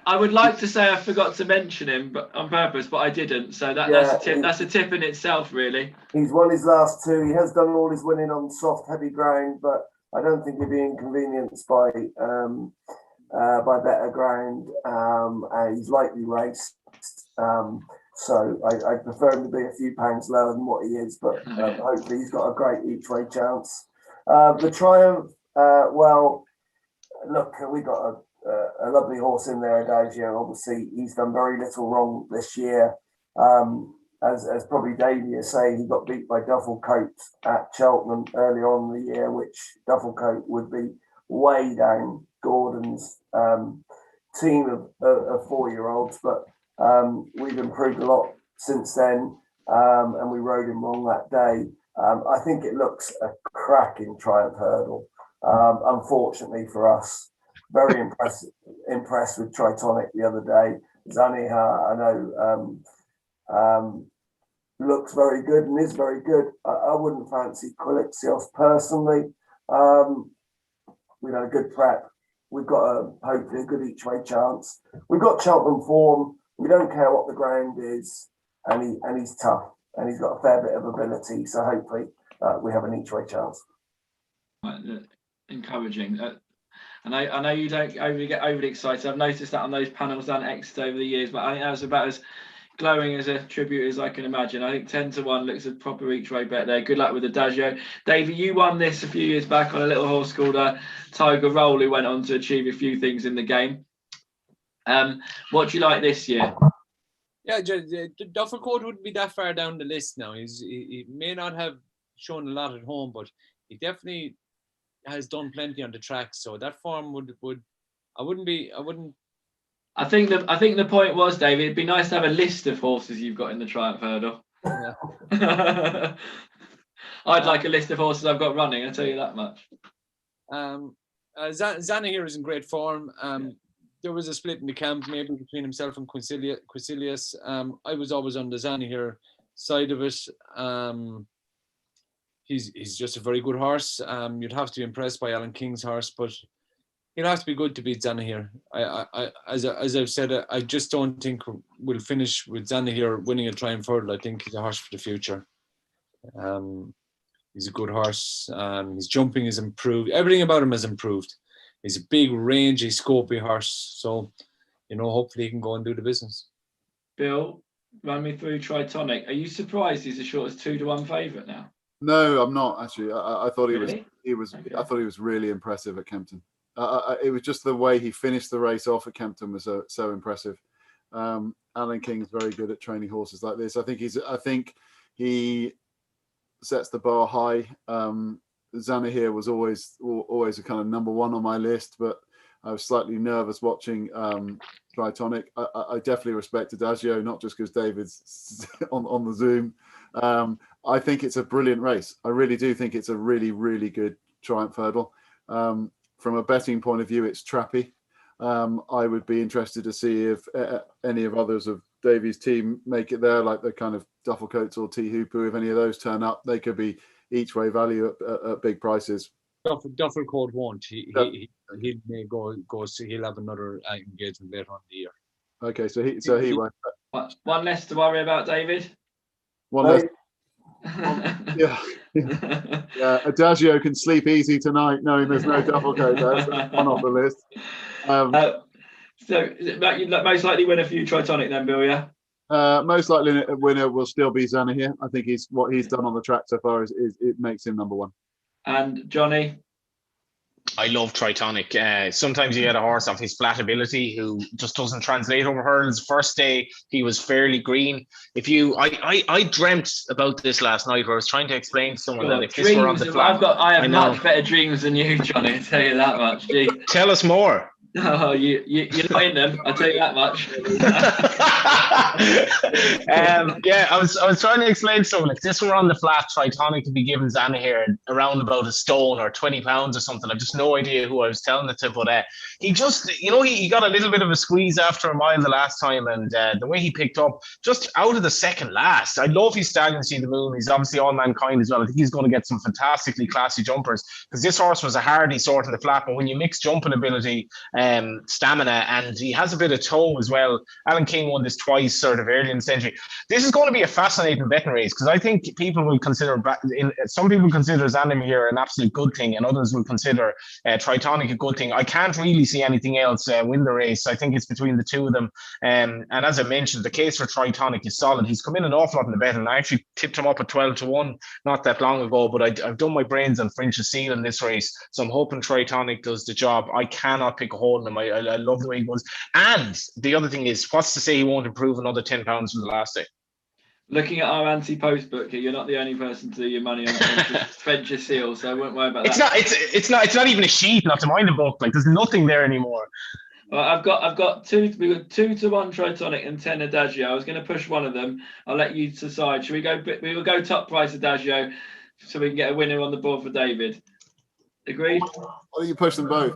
I would like to say I forgot to mention him, but on purpose, but I didn't. So that's a tip. That's a tip in itself, really. He's won his last 2. He has done all his winning on soft, heavy ground, but I don't think he'll be inconvenienced by better ground. He's lightly raced, so I prefer him to be a few pounds lower than what he is. But hopefully he's got a great each way chance. The Triumph, well, look, we got a lovely horse in there, Adagio. Obviously, he's done very little wrong this year. As probably Davey is saying, he got beat by Duffelcoat at Cheltenham early on in the year, which Duffelcoat would be way down Gordon's team of 4-year-olds, but we've improved a lot since then, and we rode him wrong that day. I think it looks a cracking Triumph hurdle. Unfortunately for us, very impressed with Tritonic the other day. Zaniha, I know, looks very good and is very good. I wouldn't fancy Quilixios personally. We've had a good prep. We've got hopefully a good each-way chance. We've got Cheltenham form. We don't care what the ground is, and he's tough, and he's got a fair bit of ability. So hopefully we have an each-way chance. Encouraging. And I know you don't get overly excited. I've noticed that on those panels down at Exeter over the years, but I think that was about as glowing as a tribute as I can imagine. I think 10-1 looks a proper each way bet there. Good luck with the Adagio. Davey, you won this a few years back on a little horse called Tiger Roll, who went on to achieve a few things in the game. What do you like this year? Yeah, Duffel Coat wouldn't be that far down the list now. He may not have shown a lot at home, but he definitely has done plenty on the track. So that form would I think the point was, David, it'd be nice to have a list of horses you've got in the Triumph hurdle. Yeah. I'd like a list of horses I've got running, I'll tell you that much. Zana here is in great form. There was a split in the camp maybe between himself and Quisilius. I was always on the Zana here side of it. He's just a very good horse. You'd have to be impressed by Alan King's horse, but he'll have to be good to beat Zana here. As I've said, I just don't think we'll finish with Zana here winning a Triumph hurdle. I think he's a horse for the future. He's a good horse. His jumping is improved. Everything about him has improved. He's a big, rangy, scopy horse. So, hopefully he can go and do the business. Bill, run me through Tritonic. Are you surprised he's as short as 2-1 favourite now? No, I'm not actually. I thought Really? he was. Okay. I thought he was really impressive at Kempton. It was just the way he finished the race off at Kempton was so impressive. Alan King's very good at training horses like this. I think he sets the bar high. Zana here was always a kind of number one on my list, but I was slightly nervous watching Tritonic. I definitely respect Adagio, not just because David's on the Zoom. I think it's a brilliant race. I really do think it's a really, really good Triumph hurdle. From a betting point of view, it's trappy. I would be interested to see if any of others of Davies' team make it there, like the kind of Duffel Coats or T Hoopu. If any of those turn up, they could be each way value at big prices. Duffel Coat won't. He may go. He'll have another engagement later on in the year. Okay, so he won't. One less to worry about, David. One less. Yeah. Adagio can sleep easy tonight, knowing there's no Duffel Coat there. So one off the list. So you'd most likely win a few Tritonic then, Bill. Yeah. Most likely a winner will still be Zana here. I think what he's done on the track so far is it makes him number one. And Johnny? I love Tritonic. Sometimes you get a horse of his flat ability who just doesn't translate over hurdles. First day he was fairly green. I dreamt about this last night where I was trying to explain to someone that if this were on the flat, I have much better dreams than you, Johnny. I tell you that much. Gee. Tell us more. Oh, you're not in them. I'll tell you that much. I was trying to explain to someone if this were on the flat, Tritonic could be giving Zana here around about a stone or 20 pounds or something. I've just no idea who I was telling it to, but he just, he got a little bit of a squeeze after a mile the last time, and the way he picked up just out of the second last. I love his stallion, See the Moon. He's obviously all mankind as well. I think he's going to get some fantastically classy jumpers because this horse was a hardy sort in the flat, but when you mix jumping ability, stamina, and he has a bit of toe as well. Alan King won this twice sort of early in the century. This is going to be a fascinating betting race because I think people will consider some people consider Zana here an absolute good thing, and others will consider Tritonic a good thing. I can't really see anything else win the race. I think it's between the two of them, and as I mentioned, the case for Tritonic is solid. He's come in an awful lot in the bet, and I actually tipped him up at 12-1 not that long ago, but I've done my brains on French's Seal in this race, so I'm hoping Tritonic does the job. I cannot pick a hole in him. I love the way he goes. And the other thing is, what's to say he won't improve another 10 pounds from the last day? Looking at our anti-post book here, you're not the only person to do your money on French Seal, so I wouldn't worry about that. It's not even a sheet, not to mind the book. Like there's nothing there anymore. Well, I've got two. We got 2-1 Tritonic and 10 Adagio. I was going to push one of them. I'll let you decide. Should we go? We will go top price Adagio, so we can get a winner on the board for David. Agreed? Why don't you push them both?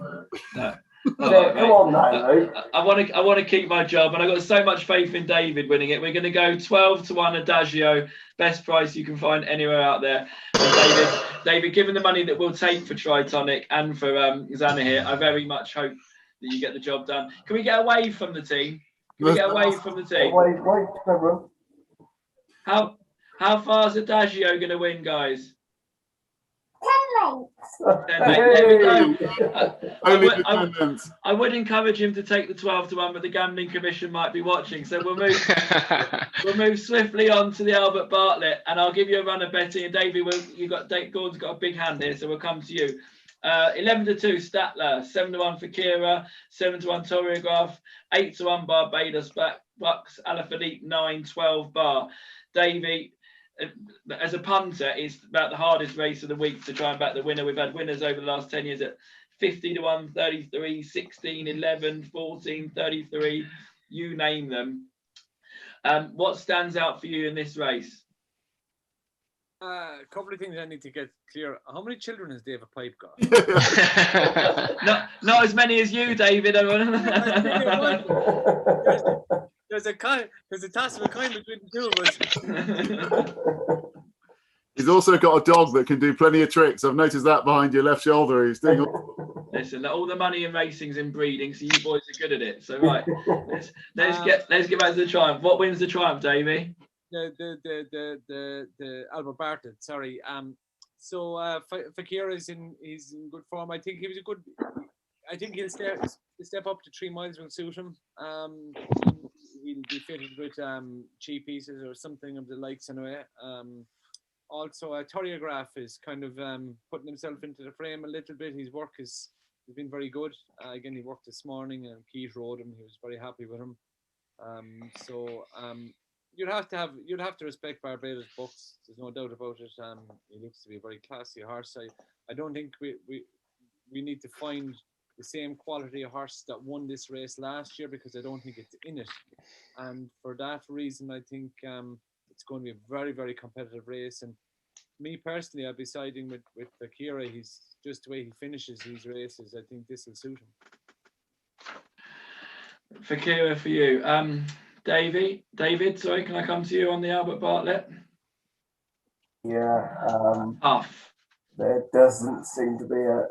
No. Yeah, come on now, Luke. I want to keep my job, and I've got so much faith in David winning it. We're going to go 12-1 Adagio, best price you can find anywhere out there. And David, given the money that we'll take for Tritonic and for Xana here, I very much hope that you get the job done. Can we get away from the team? Can we get away from the team? Wait, Cameron. How far is Adagio going to win, guys? 10 lengths. There we go. I would encourage him to take the 12-1, but the gambling commission might be watching. So we'll move swiftly on to the Albert Bartlett, and I'll give you a run of betting. And Davey, Gordon's got a big hand here, so we'll come to you. 11-2 Statler, 7-1 for Kira, 7-1 Toriograph, 8-1 Barbados Bucks, Alaphilippe 9-12 Bar. Davey, as a punter, it's about the hardest race of the week to try and back the winner. We've had winners over the last 10 years at 50-1, 33, 16, 11, 14, 33, you name them. What stands out for you in this race? A couple of things I need to get clear. How many children has David Pipe got? not as many as you, David. There's a toss of a coin between the two of us. He's also got a dog that can do plenty of tricks. I've noticed that behind your left shoulder. He's doing Listen, all the money in racing's in breeding, so you boys are good at it. So right, let's get back to the Triumph. What wins the Triumph, Davey? The Albert Bartlett. Sorry. So Fakir he's in good form. I think he was a good. I think he'll step up to 3 miles will suit him. He'll be fitted with cheap pieces or something of the likes anyway. Also, Toriograph is kind of putting himself into the frame a little bit. His work has been very good. Again, he worked this morning and Keith rode him. He was very happy with him. You'd have to respect Barbados Bucks. There's no doubt about it. He looks to be a very classy horse. I don't think we need to find the same quality of horse that won this race last year, because I don't think it's in it. And for that reason, I think it's going to be a very, very competitive race. And me personally, I'll be siding with Akira. He's just the way he finishes these races. I think this will suit him. Fakira, for you. David, sorry, can I come to you on the Albert Bartlett? Yeah. Tough. There doesn't seem to be at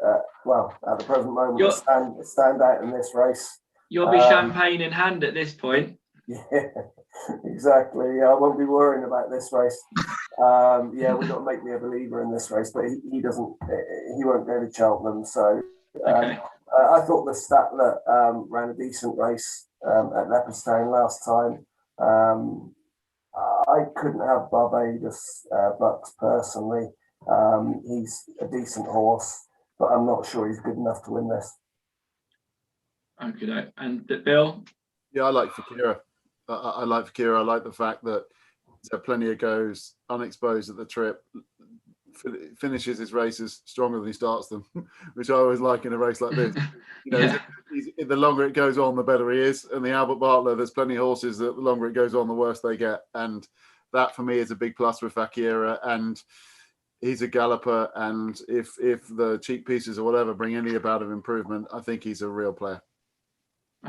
the present moment, a standout in this race. You'll be champagne in hand at this point. Yeah, exactly. I won't be worrying about this race. Will not make me a believer in this race, but he doesn't. He won't go to Cheltenham. So Okay. I thought the Statler ran a decent race at Leopardstown last time. I couldn't have Barbados Bucks personally. He's a decent horse, but I'm not sure he's good enough to win this. Okay, and Bill? Yeah, I like Fakira. I like Fakira. I like the fact that there are plenty of goes, unexposed at the trip, finishes his races stronger than he starts them, which I always like in a race like this. The longer it goes on, the better he is. And the Albert Bartlett, there's plenty of horses that the longer it goes on, the worse they get. And that for me is a big plus with Fakira. And he's a galloper. And if the cheap pieces or whatever bring any about of improvement, I think he's a real player.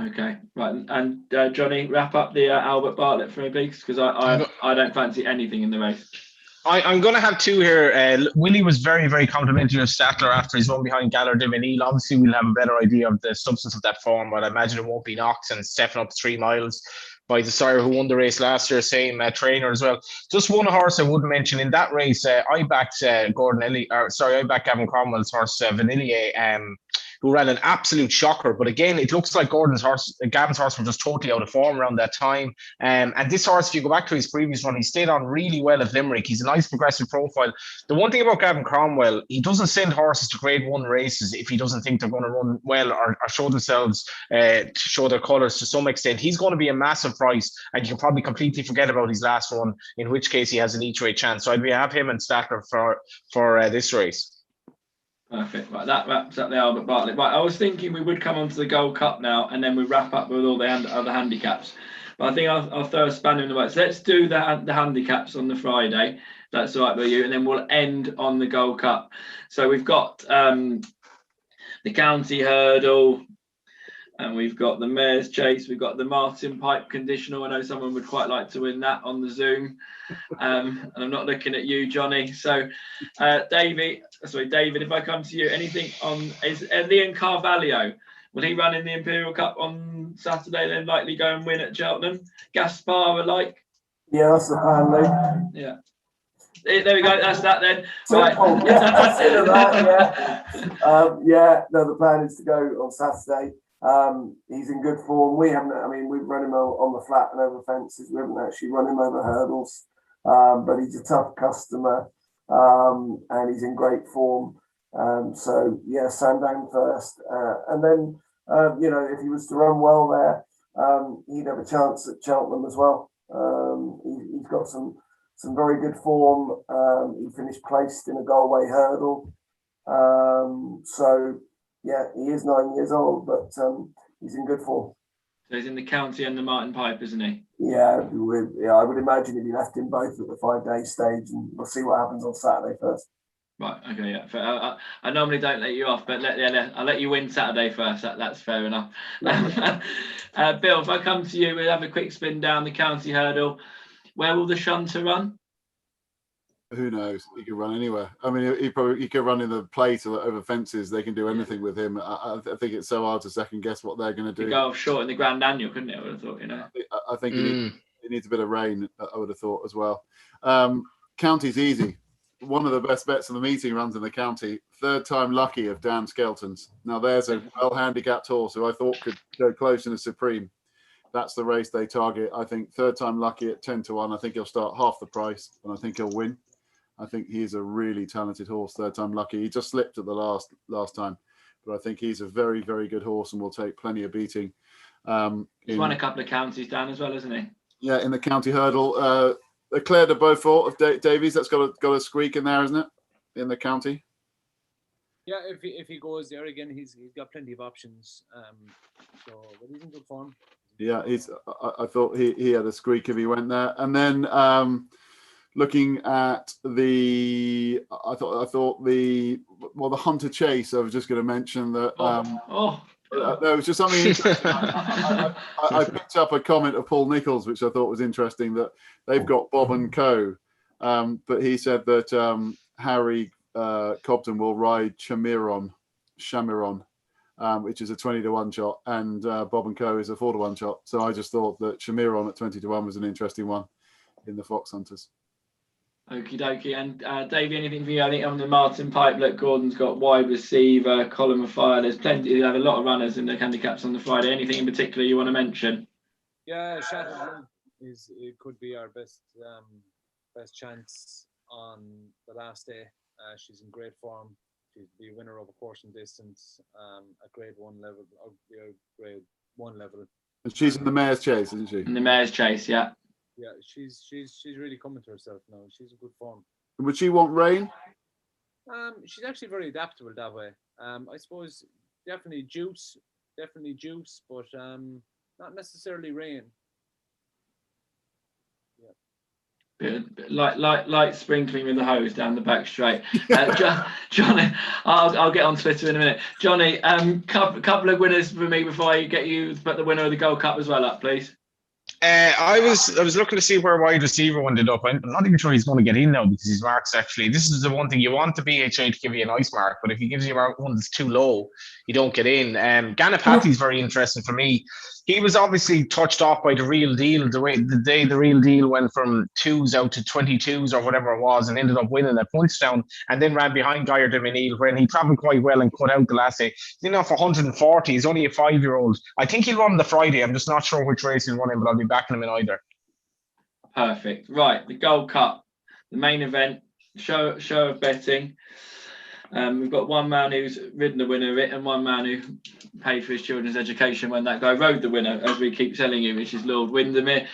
Okay, right. And Johnny, wrap up the Albert Bartlett for me, please, because I don't fancy anything in the race. I'm going to have two here. Willie was very, very complimentary of Statler after his run behind Galler Divinil. Obviously, we'll have a better idea of the substance of that form, but I imagine it won't be Knox and stepping up 3 miles by the sire who won the race last year, same trainer as well. Just one horse I would mention in that race, I backed I backed Gavin Cromwell's horse, Vanillier, who ran an absolute shocker. But again, it looks like Gavin's horse was just totally out of form around that time. And this horse, if you go back to his previous run, he stayed on really well at Limerick. He's a nice progressive profile. The one thing about Gavin Cromwell, he doesn't send horses to Grade 1 races if he doesn't think they're going to run well or show themselves, to show their colours to some extent. He's going to be a massive price, and you can probably completely forget about his last run, in which case he has an each way chance. So I'd have him and Statler for this race. Perfect. Right, that wraps up the Albert Bartlett. Right, I was thinking we would come on to the Gold Cup now, and then we wrap up with all the other handicaps. But I think I'll throw a spanner in the works. Let's do the handicaps on the Friday. That's all right with you, and then we'll end on the Gold Cup. So we've got the County Hurdle, and we've got the Mayor's Chase. We've got the Martin Pipe Conditional. I know someone would quite like to win that on the Zoom. And I'm not looking at you, Johnny. So, David, if I come to you, anything on is Leon Carvalho? Will he run in the Imperial Cup on Saturday? Then likely go and win at Cheltenham. Gaspar alike. Yeah, that's the plan, Lee. Yeah. There we go. That's that then. Right. Consider that. Yeah. No, the plan is to go on Saturday. He's in good form. We've run him on the flat and over fences. We haven't actually run him over hurdles. But he's a tough customer, and he's in great form. So yeah, Sandown first, and then if he was to run well there, he'd have a chance at Cheltenham as well. He's got some very good form. He finished placed in a Galway hurdle. So yeah, he is 9 years old, but he's in good form. So he's in the County and the Martin Pipe, isn't he? Yeah, I would imagine he'd be left in both at the 5-day stage, and we'll see what happens on Saturday first. Right. Okay. Yeah. I normally don't let you off, but I'll let you win Saturday first. That's fair enough. Bill, if I come to you, we'll have a quick spin down the County Hurdle. Where will the shunter run? Who knows? He could run anywhere. I mean, he could run in the plate or over fences. They can do anything with him. I think it's so hard to second guess what they're going to do. Go off short in the Grand Annual, couldn't it? I would have thought, I think he needs a bit of rain. I would have thought as well. County's easy. One of the best bets of the meeting runs in the County. Third time lucky of Dan Skelton's. Now there's a well-handicapped horse who I thought could go close in a Supreme. That's the race they target. I think third time lucky at 10-1. I think he'll start half the price, and I think he'll win. I think he's a really talented horse, third time lucky. He just slipped at the last time, but I think he's a very, very good horse and will take plenty of beating. He's won a couple of counties down as well, isn't he? Yeah, in the County Hurdle. Claire de Beaufort of Davies, that's got a squeak in there, isn't it? In the County. Yeah, if he goes there again, he's got plenty of options. So but he's in good form. Yeah, I thought he had a squeak if he went there. And then looking at the Hunter Chase, I was just going to mention that. No, it was just something interesting. I picked up a comment of Paul Nichols, which I thought was interesting, that they've got Bob and Co. But he said that Harry Cobden will ride Chamiron, which is a 20-1 shot, and Bob and Co. is a 4-1 shot. So I just thought that Chamiron at 20-1 was an interesting one in the Fox Hunters. Okie dokie. And Davey, anything for you? I think on the Martin Pipe, look, Gordon's got wide receiver, column of fire. There's plenty. You have a lot of runners in the handicaps on the Friday. Anything in particular you want to mention? Yeah, Shattered it could be our best chance on the last day. She's in great form. She's the winner of a course and distance at Grade 1 level, or Grade 1 level. And she's in the Mayor's Chase, isn't she? In the Mayor's Chase, yeah. Yeah, she's really coming to herself now. She's in good form. Would she want rain? She's actually very adaptable that way. I suppose definitely juice, but not necessarily rain. Yeah. Light sprinkling with the hose down the back straight. Johnny, I'll get on Twitter in a minute. Johnny, couple of winners for me before I get you, but the winner of the Gold Cup as well up, please. I was looking to see where wide receiver ended up. I'm not even sure he's going to get in now because his marks actually. This is the one thing you want the BHA to give you a nice mark, but if he gives you one that's too low, you don't get in. Ganapathy is very interesting for me. he was obviously touched off by the real deal. The day the real deal went from 2s out to 22s or whatever it was, and ended up winning at Punchdown, and then ran behind Geyer de Menil, when he travelled quite well and cut out the last day. You know, for 140, he's only a 5-year-old. I think he'll run the Friday. I'm just not sure which race he'll run in, but I'll be backing him in either. Perfect. Right, the Gold Cup, the main event, show of betting. We've got one man who's ridden the winner of it, and one man who paid for his children's education when that guy rode the winner, as we keep telling you, which is Lord Windermere.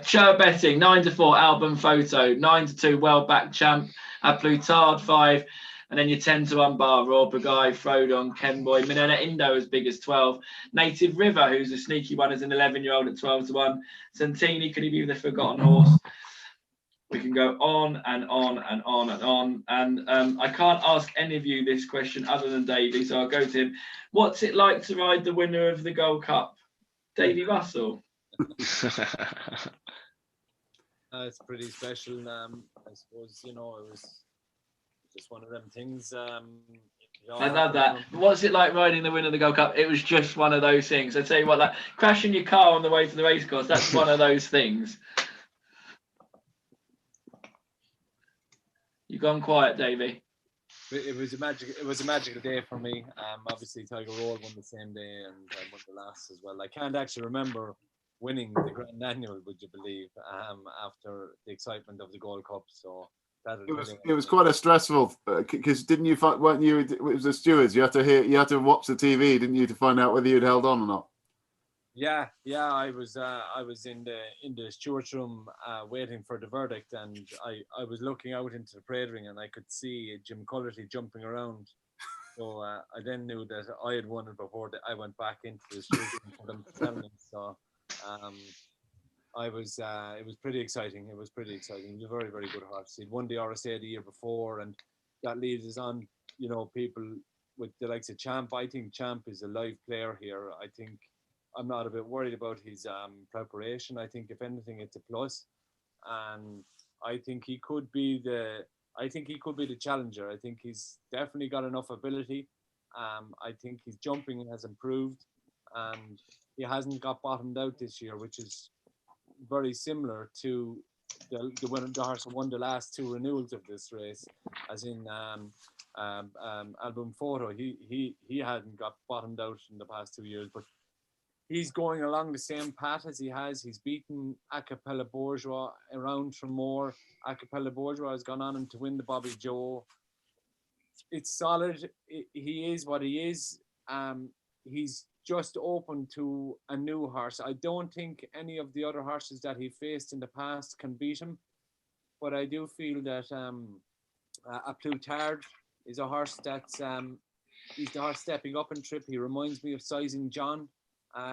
Show of betting: 9-4 Album Photo, 9-2 Well Back Champ, Plutard 5, and then your 10-1 Bar, Raw Guy, Frodon, Kenboy, Minella Indo as big as 12, Native River, who's a sneaky one as an 11-year-old at 12-1, Santini, could he be the forgotten horse? We can go on and on and on and on. And I can't ask any of you this question other than Davey, so I'll go to him. What's it like to ride the winner of the Gold Cup? Davey Russell. It's pretty special. I suppose, you know, it was just one of them things. I love that. What's it like riding the winner of the Gold Cup? It was just one of those things. I tell you what, like crashing your car on the way to the racecourse, that's one of those things. You've gone quiet, Davey. It was a magical day for me. Obviously Tiger Roll won the same day, and I won the last as well. I can't actually remember winning the Grand Annual, would you believe, after the excitement of the Gold Cup. So it was quite a stressful, because weren't you? It was the stewards. You had to watch the TV, didn't you, to find out whether you'd held on or not? Yeah. I was in the stewards room waiting for the verdict, and I was looking out into the parade ring, and I could see Jim Cullerty jumping around. So I then knew that I had won it before I went back into the stewards room for them to tell me. So it was pretty exciting. It was pretty exciting. He was a very, very good horse. He'd won the RSA the year before, and that leads us on, you know, people with the likes of Champ. I think Champ is a live player here. I think I'm not a bit worried about his preparation. I think if anything, it's a plus, and I think he could be the challenger. I think he's definitely got enough ability. I think his jumping has improved, and he hasn't got bottomed out this year, which is very similar to the horse who won the last 2 renewals of this race, as in Album Photo. He hadn't got bottomed out in the past 2 years, but he's going along the same path as he has. He's beaten Acapella Bourgeois around from more. Acapella Bourgeois has gone on to win the Bobby Joe. It's solid. He is what he is. He's just open to a new horse. I don't think any of the other horses that he faced in the past can beat him, but I do feel that a Plutard is a horse that's he's the horse stepping up in trip. He reminds me of Sizing John,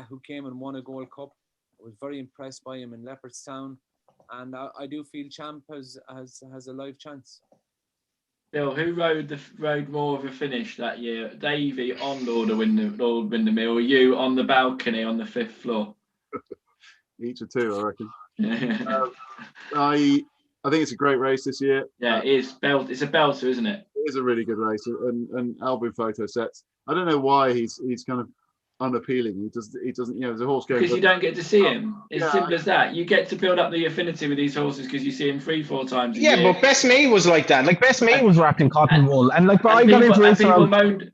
who came and won a Gold Cup. I was very impressed by him in Leopardstown, and I do feel Champ has a live chance. Bill, who rode more of a finish that year? Davey on Lord Windermere, or you on the balcony on the 5th floor? Each or two, I reckon. I think it's a great race this year. Yeah, it is. It's a belter, isn't it? It is a really good race, and Album Photo sets. I don't know why he's kind of unappealing. He doesn't, you know, there's a horse going. Because you don't get to see him. It's simple as that. You get to build up the affinity with these horses because you see him 3-4 times a year. Yeah, but Best Mate was like that. Like Best Mate was wrapped in cotton wool, and like I got into racing.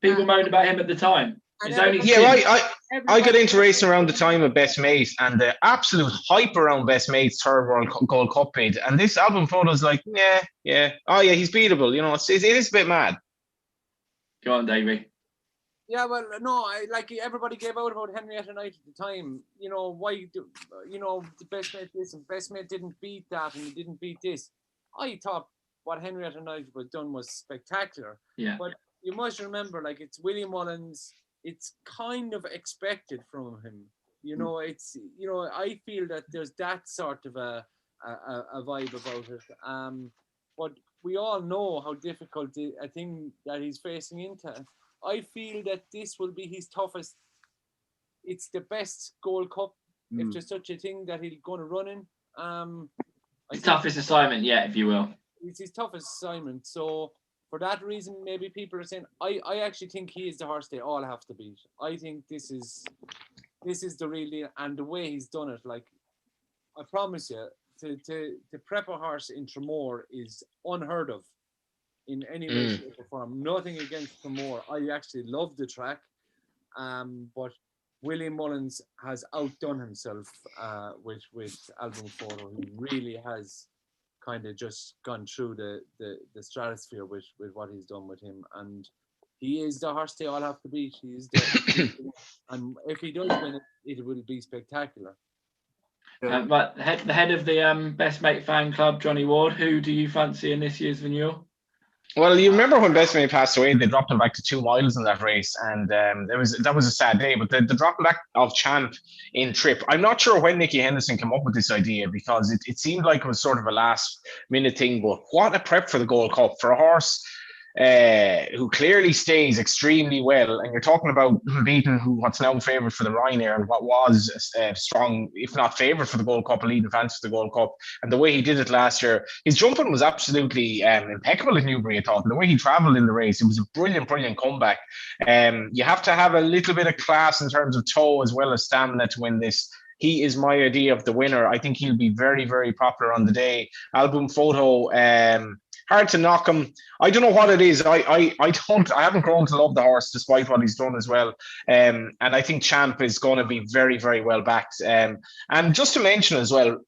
People moaned about him at the time. I got into racing around the time of Best Mate, and the absolute hype around Best Mate's third World Gold Cup bid. And this Album Photo's like, yeah, oh yeah, he's beatable. You know, it is a bit mad. Go on, Davey. Yeah, well, no, everybody gave out about Henrietta Knight at the time. You know, why? The Best Mate this and Best Mate didn't beat that, and he didn't beat this. I thought what Henrietta Knight was done was spectacular. Yeah. But you must remember, it's William Mullins. It's kind of expected from him. You know, I feel that there's that sort of a vibe about it. But we all know how difficult a thing that he's facing into. I feel that this will be his toughest. It's the best Gold Cup, if there's such a thing, that he's going to run in. His toughest assignment yet, if you will. It's his toughest assignment. So for that reason, maybe people are saying, I actually think he is the horse they all have to beat. I think this is this is the real deal, and the way he's done it, like I promise you, to prep a horse in Tremor is unheard of in any way, shape, or form. Nothing against Tremor. I actually love the track, but William Mullins has outdone himself with Album Photo. He really has kind of just gone through the stratosphere with what he's done with him, and he is the horse they all have to beat. He is and if he does win it, it will be spectacular. Yeah. But the head of the Best Mate fan club, Johnny Ward, who do you fancy in this year's renewal? Well, you remember when Best Mate passed away, they dropped him back to 2 miles in that race, and that was a sad day. But the dropping back of Champ in Trip, I'm not sure when Nicky Henderson came up with this idea, because it seemed like it was sort of a last minute thing. But what a prep for the Gold Cup for a horse who clearly stays extremely well. And you're talking about beating what's now favourite for the Ryanair, and what was strong, if not favourite for the Gold Cup, a leading fans for the Gold Cup. And the way he did it last year, his jumping was absolutely impeccable at Newbury, I thought. And the way he travelled in the race, it was a brilliant comeback. You have to have a little bit of class in terms of toe as well as stamina to win this. He is my idea of the winner. I think he'll be very, very popular on the day. Album Photo, hard to knock him. I don't know what it is. I haven't grown to love the horse despite what he's done as well. And I think Champ is going to be very, very well backed. And just to mention as well,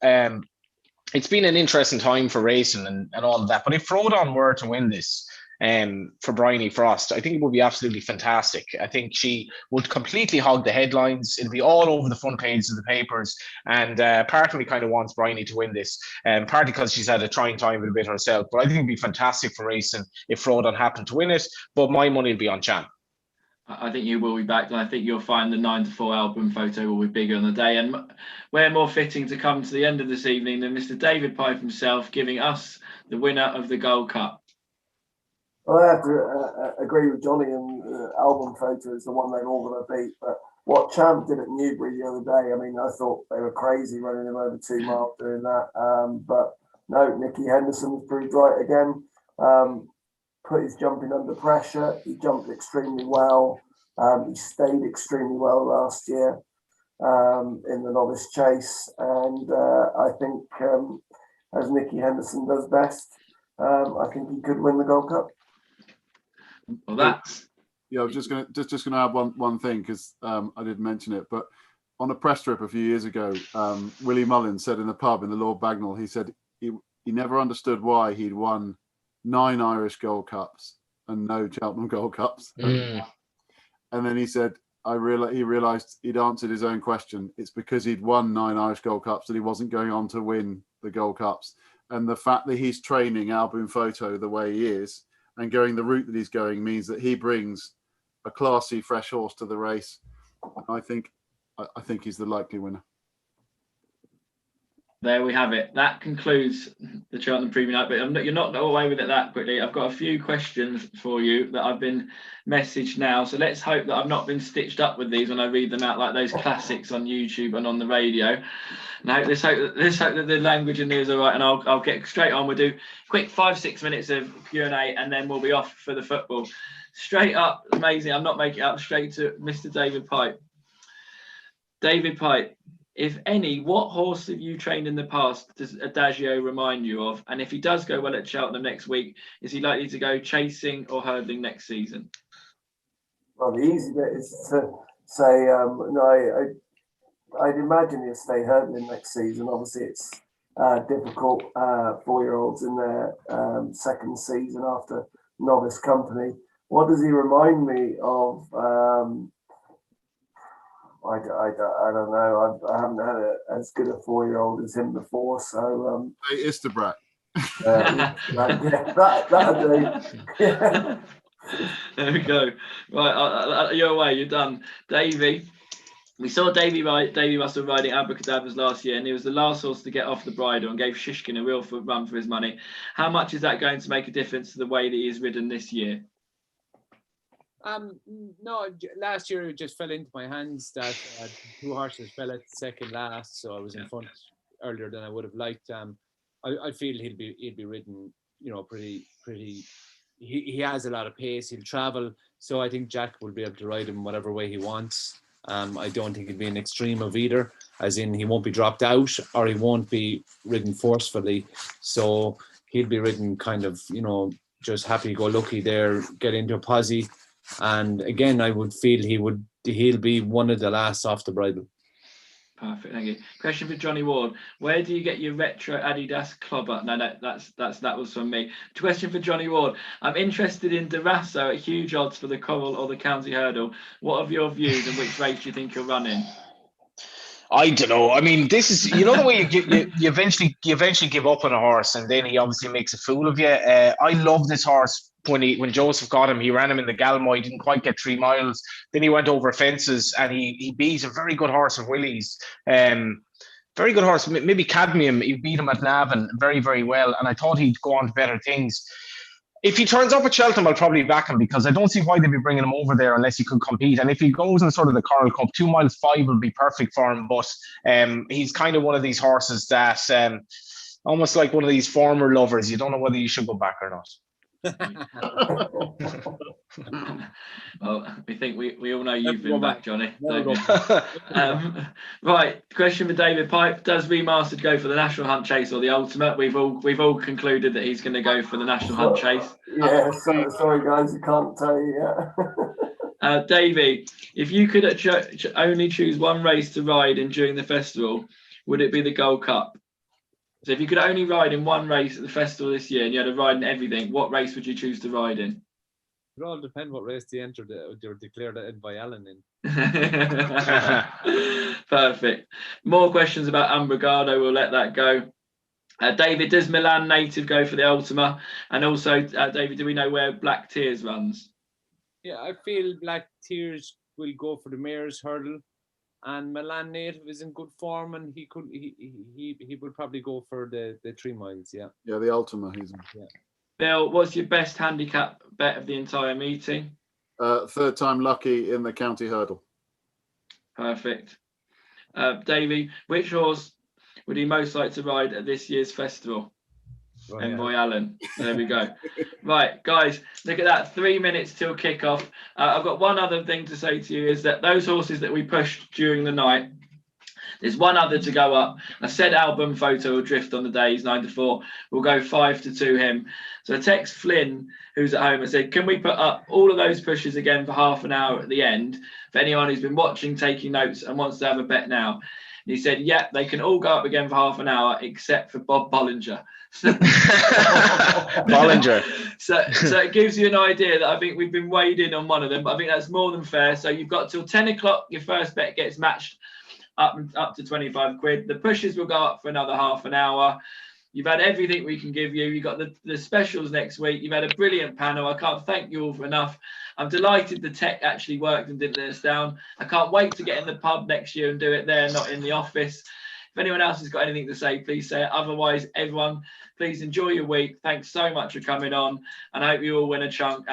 it's been an interesting time for racing and all of that. But if Frodon were to win this, for Bryony Frost, I think it would be absolutely fantastic. I think she would completely hog the headlines. It'd be all over the front pages of the papers. And part of me kind of wants Bryony to win this, partly because she's had a trying time with a bit herself. But I think it'd be fantastic for racing if Frodon happened to win it. But my money would be on Champ. I think you will be back, and I think you'll find the 9 to 4 Album Photo will be bigger on the day. And where more fitting to come to the end of this evening than Mr. David Pipe himself giving us the winner of the Gold Cup. Well, I have to agree with Johnny, and Album Photo is the one they're all going to beat. But what Champ did at Newbury the other day, I mean, I thought they were crazy running him over 2 miles doing that. But no, Nicky Henderson was proved right again. Put his jumping under pressure. He jumped extremely well. He stayed extremely well last year in the Novice Chase. And I think, as Nicky Henderson does best, I think he could win the Gold Cup. Well, that's I was just gonna add one thing, because I didn't mention it, but on a press trip a few years ago, Willie Mullins said in the pub in the Lord Bagnall, he said he never understood why he'd won 9 Irish Gold Cups and no Cheltenham Gold Cups. And then he said he realised he'd answered his own question. It's because he'd won 9 Irish Gold Cups that he wasn't going on to win the Gold Cups. And the fact that he's training Album Photo the way he is and going the route that he's going means that he brings a classy, fresh horse to the race. I think he's the likely winner. There we have it. That concludes the Cheltenham Preview Night, but you're not away with it that quickly. I've got a few questions for you that I've been messaged now. So let's hope that I've not been stitched up with these when I read them out like those classics on YouTube and on the radio. And let's hope that the language in there is all right. And I'll get straight on. We'll do quick 5-6 minutes of Q&A, and then we'll be off for the football. Straight up, amazing. I'm not making it up. Straight to Mr. David Pipe. David Pipe. If any, what horse have you trained in the past does Adagio remind you of? And if he does go well at Cheltenham next week, is he likely to go chasing or hurdling next season? Well, the easy bit is to say, no, I'd imagine he'll stay hurdling next season. Obviously, it's difficult 4-year-olds in their second season after novice company. What does he remind me of? I don't know. I haven't had as good a 4-year-old as him before. So Isterbrak. That'll do. Yeah. There we go. Right, you're away. You're done, Davey. We saw Davey Russell riding Abracadabras last year, and he was the last horse to get off the bridle and gave Shishkin a real run for his money. How much is that going to make a difference to the way that he's ridden this year? No, last year it just fell into my hands that 2 horses fell at second last, so I was in front earlier than I would have liked. I feel he'll be ridden, pretty. He has a lot of pace. He'll travel, so I think Jack will be able to ride him whatever way he wants. I don't think it'd be an extreme of either, as in he won't be dropped out or he won't be ridden forcefully. So he'll be ridden kind of, just happy-go-lucky there, get into a posse. And again, I would feel he'll be one of the last off the bridle. Perfect, thank you. Question for Johnny Ward: where do you get your retro Adidas clobber? No, that was from me. Question for Johnny Ward: I'm interested in Durasso at huge odds for the Coral or the County Hurdle. What are your views, and which race do you think you're running? I don't know. I mean, this is, the way you eventually give up on a horse, and then he obviously makes a fool of you. I love this horse. When Joseph got him, he ran him in the Galmo. He didn't quite get 3 miles. Then he went over fences, and he beat a very good horse of Willie's. Very good horse, maybe Cadmium. He beat him at Navan very, very well, and I thought he'd go on to better things. If he turns up at Cheltenham, I'll probably back him, because I don't see why they'd be bringing him over there unless he could compete. And if he goes in sort of the Coral Cup, 2 miles 5 will be perfect for him. But he's kind of one of these horses that almost like one of these former lovers. You don't know whether you should go back or not. Well, we think we all know you've been back, Johnny. Right, question for David Pipe: does Remastered go for the National Hunt Chase or the Ultimate? We've all concluded that he's going to go for the National Hunt Chase. Yeah, sorry guys, I can't tell you yet. Davey, if you could only choose one race to ride in during the festival, would it be the Gold Cup? So if you could only ride in one race at the festival this year and you had to ride in everything, what race would you choose to ride in? It all depends what race they entered or declared it by Alan in. Perfect. More questions about Umbrigado. We'll let that go. David, does Milan Native go for the Ultima? And also, David, do we know where Black Tears runs? Yeah, I feel Black Tears will go for the Mayor's Hurdle. And Milan Native is in good form, and he would probably go for the 3 miles. Yeah, the Ultima. Yeah. Bill, what's your best handicap bet of the entire meeting? 3rd time lucky in the County Hurdle. Perfect. Davey, which horse would he most like to ride at this year's festival? Envoy Allen. There we go. Right, guys, look at that. 3 minutes till kickoff. I've got one other thing to say to you, is that those horses that we pushed during the night, there's one other to go up. I said album photo will drift on the days 9 to 4. We'll go 5 to 2 him. So I text Flynn, who's at home, and said, can we put up all of those pushes again for half an hour at the end for anyone who's been watching, taking notes, and wants to have a bet now? And he said, yeah, they can all go up again for half an hour except for Bob Bollinger. Bollinger. So it gives you an idea that I think we've been weighed in on one of them, but I think that's more than fair. So you've got till 10 o'clock. Your first bet gets matched up to 25 quid. The pushes will go up for another half an hour. You've had everything we can give you. You've got the specials next week. You've had a brilliant panel. I can't thank you all for enough. I'm delighted the tech actually worked and didn't let us down. I can't wait to get in the pub next year and do it there, not in the office. If anyone else has got anything to say, please say it. Otherwise, everyone, please enjoy your week. Thanks so much for coming on, and I hope you all win a chunk.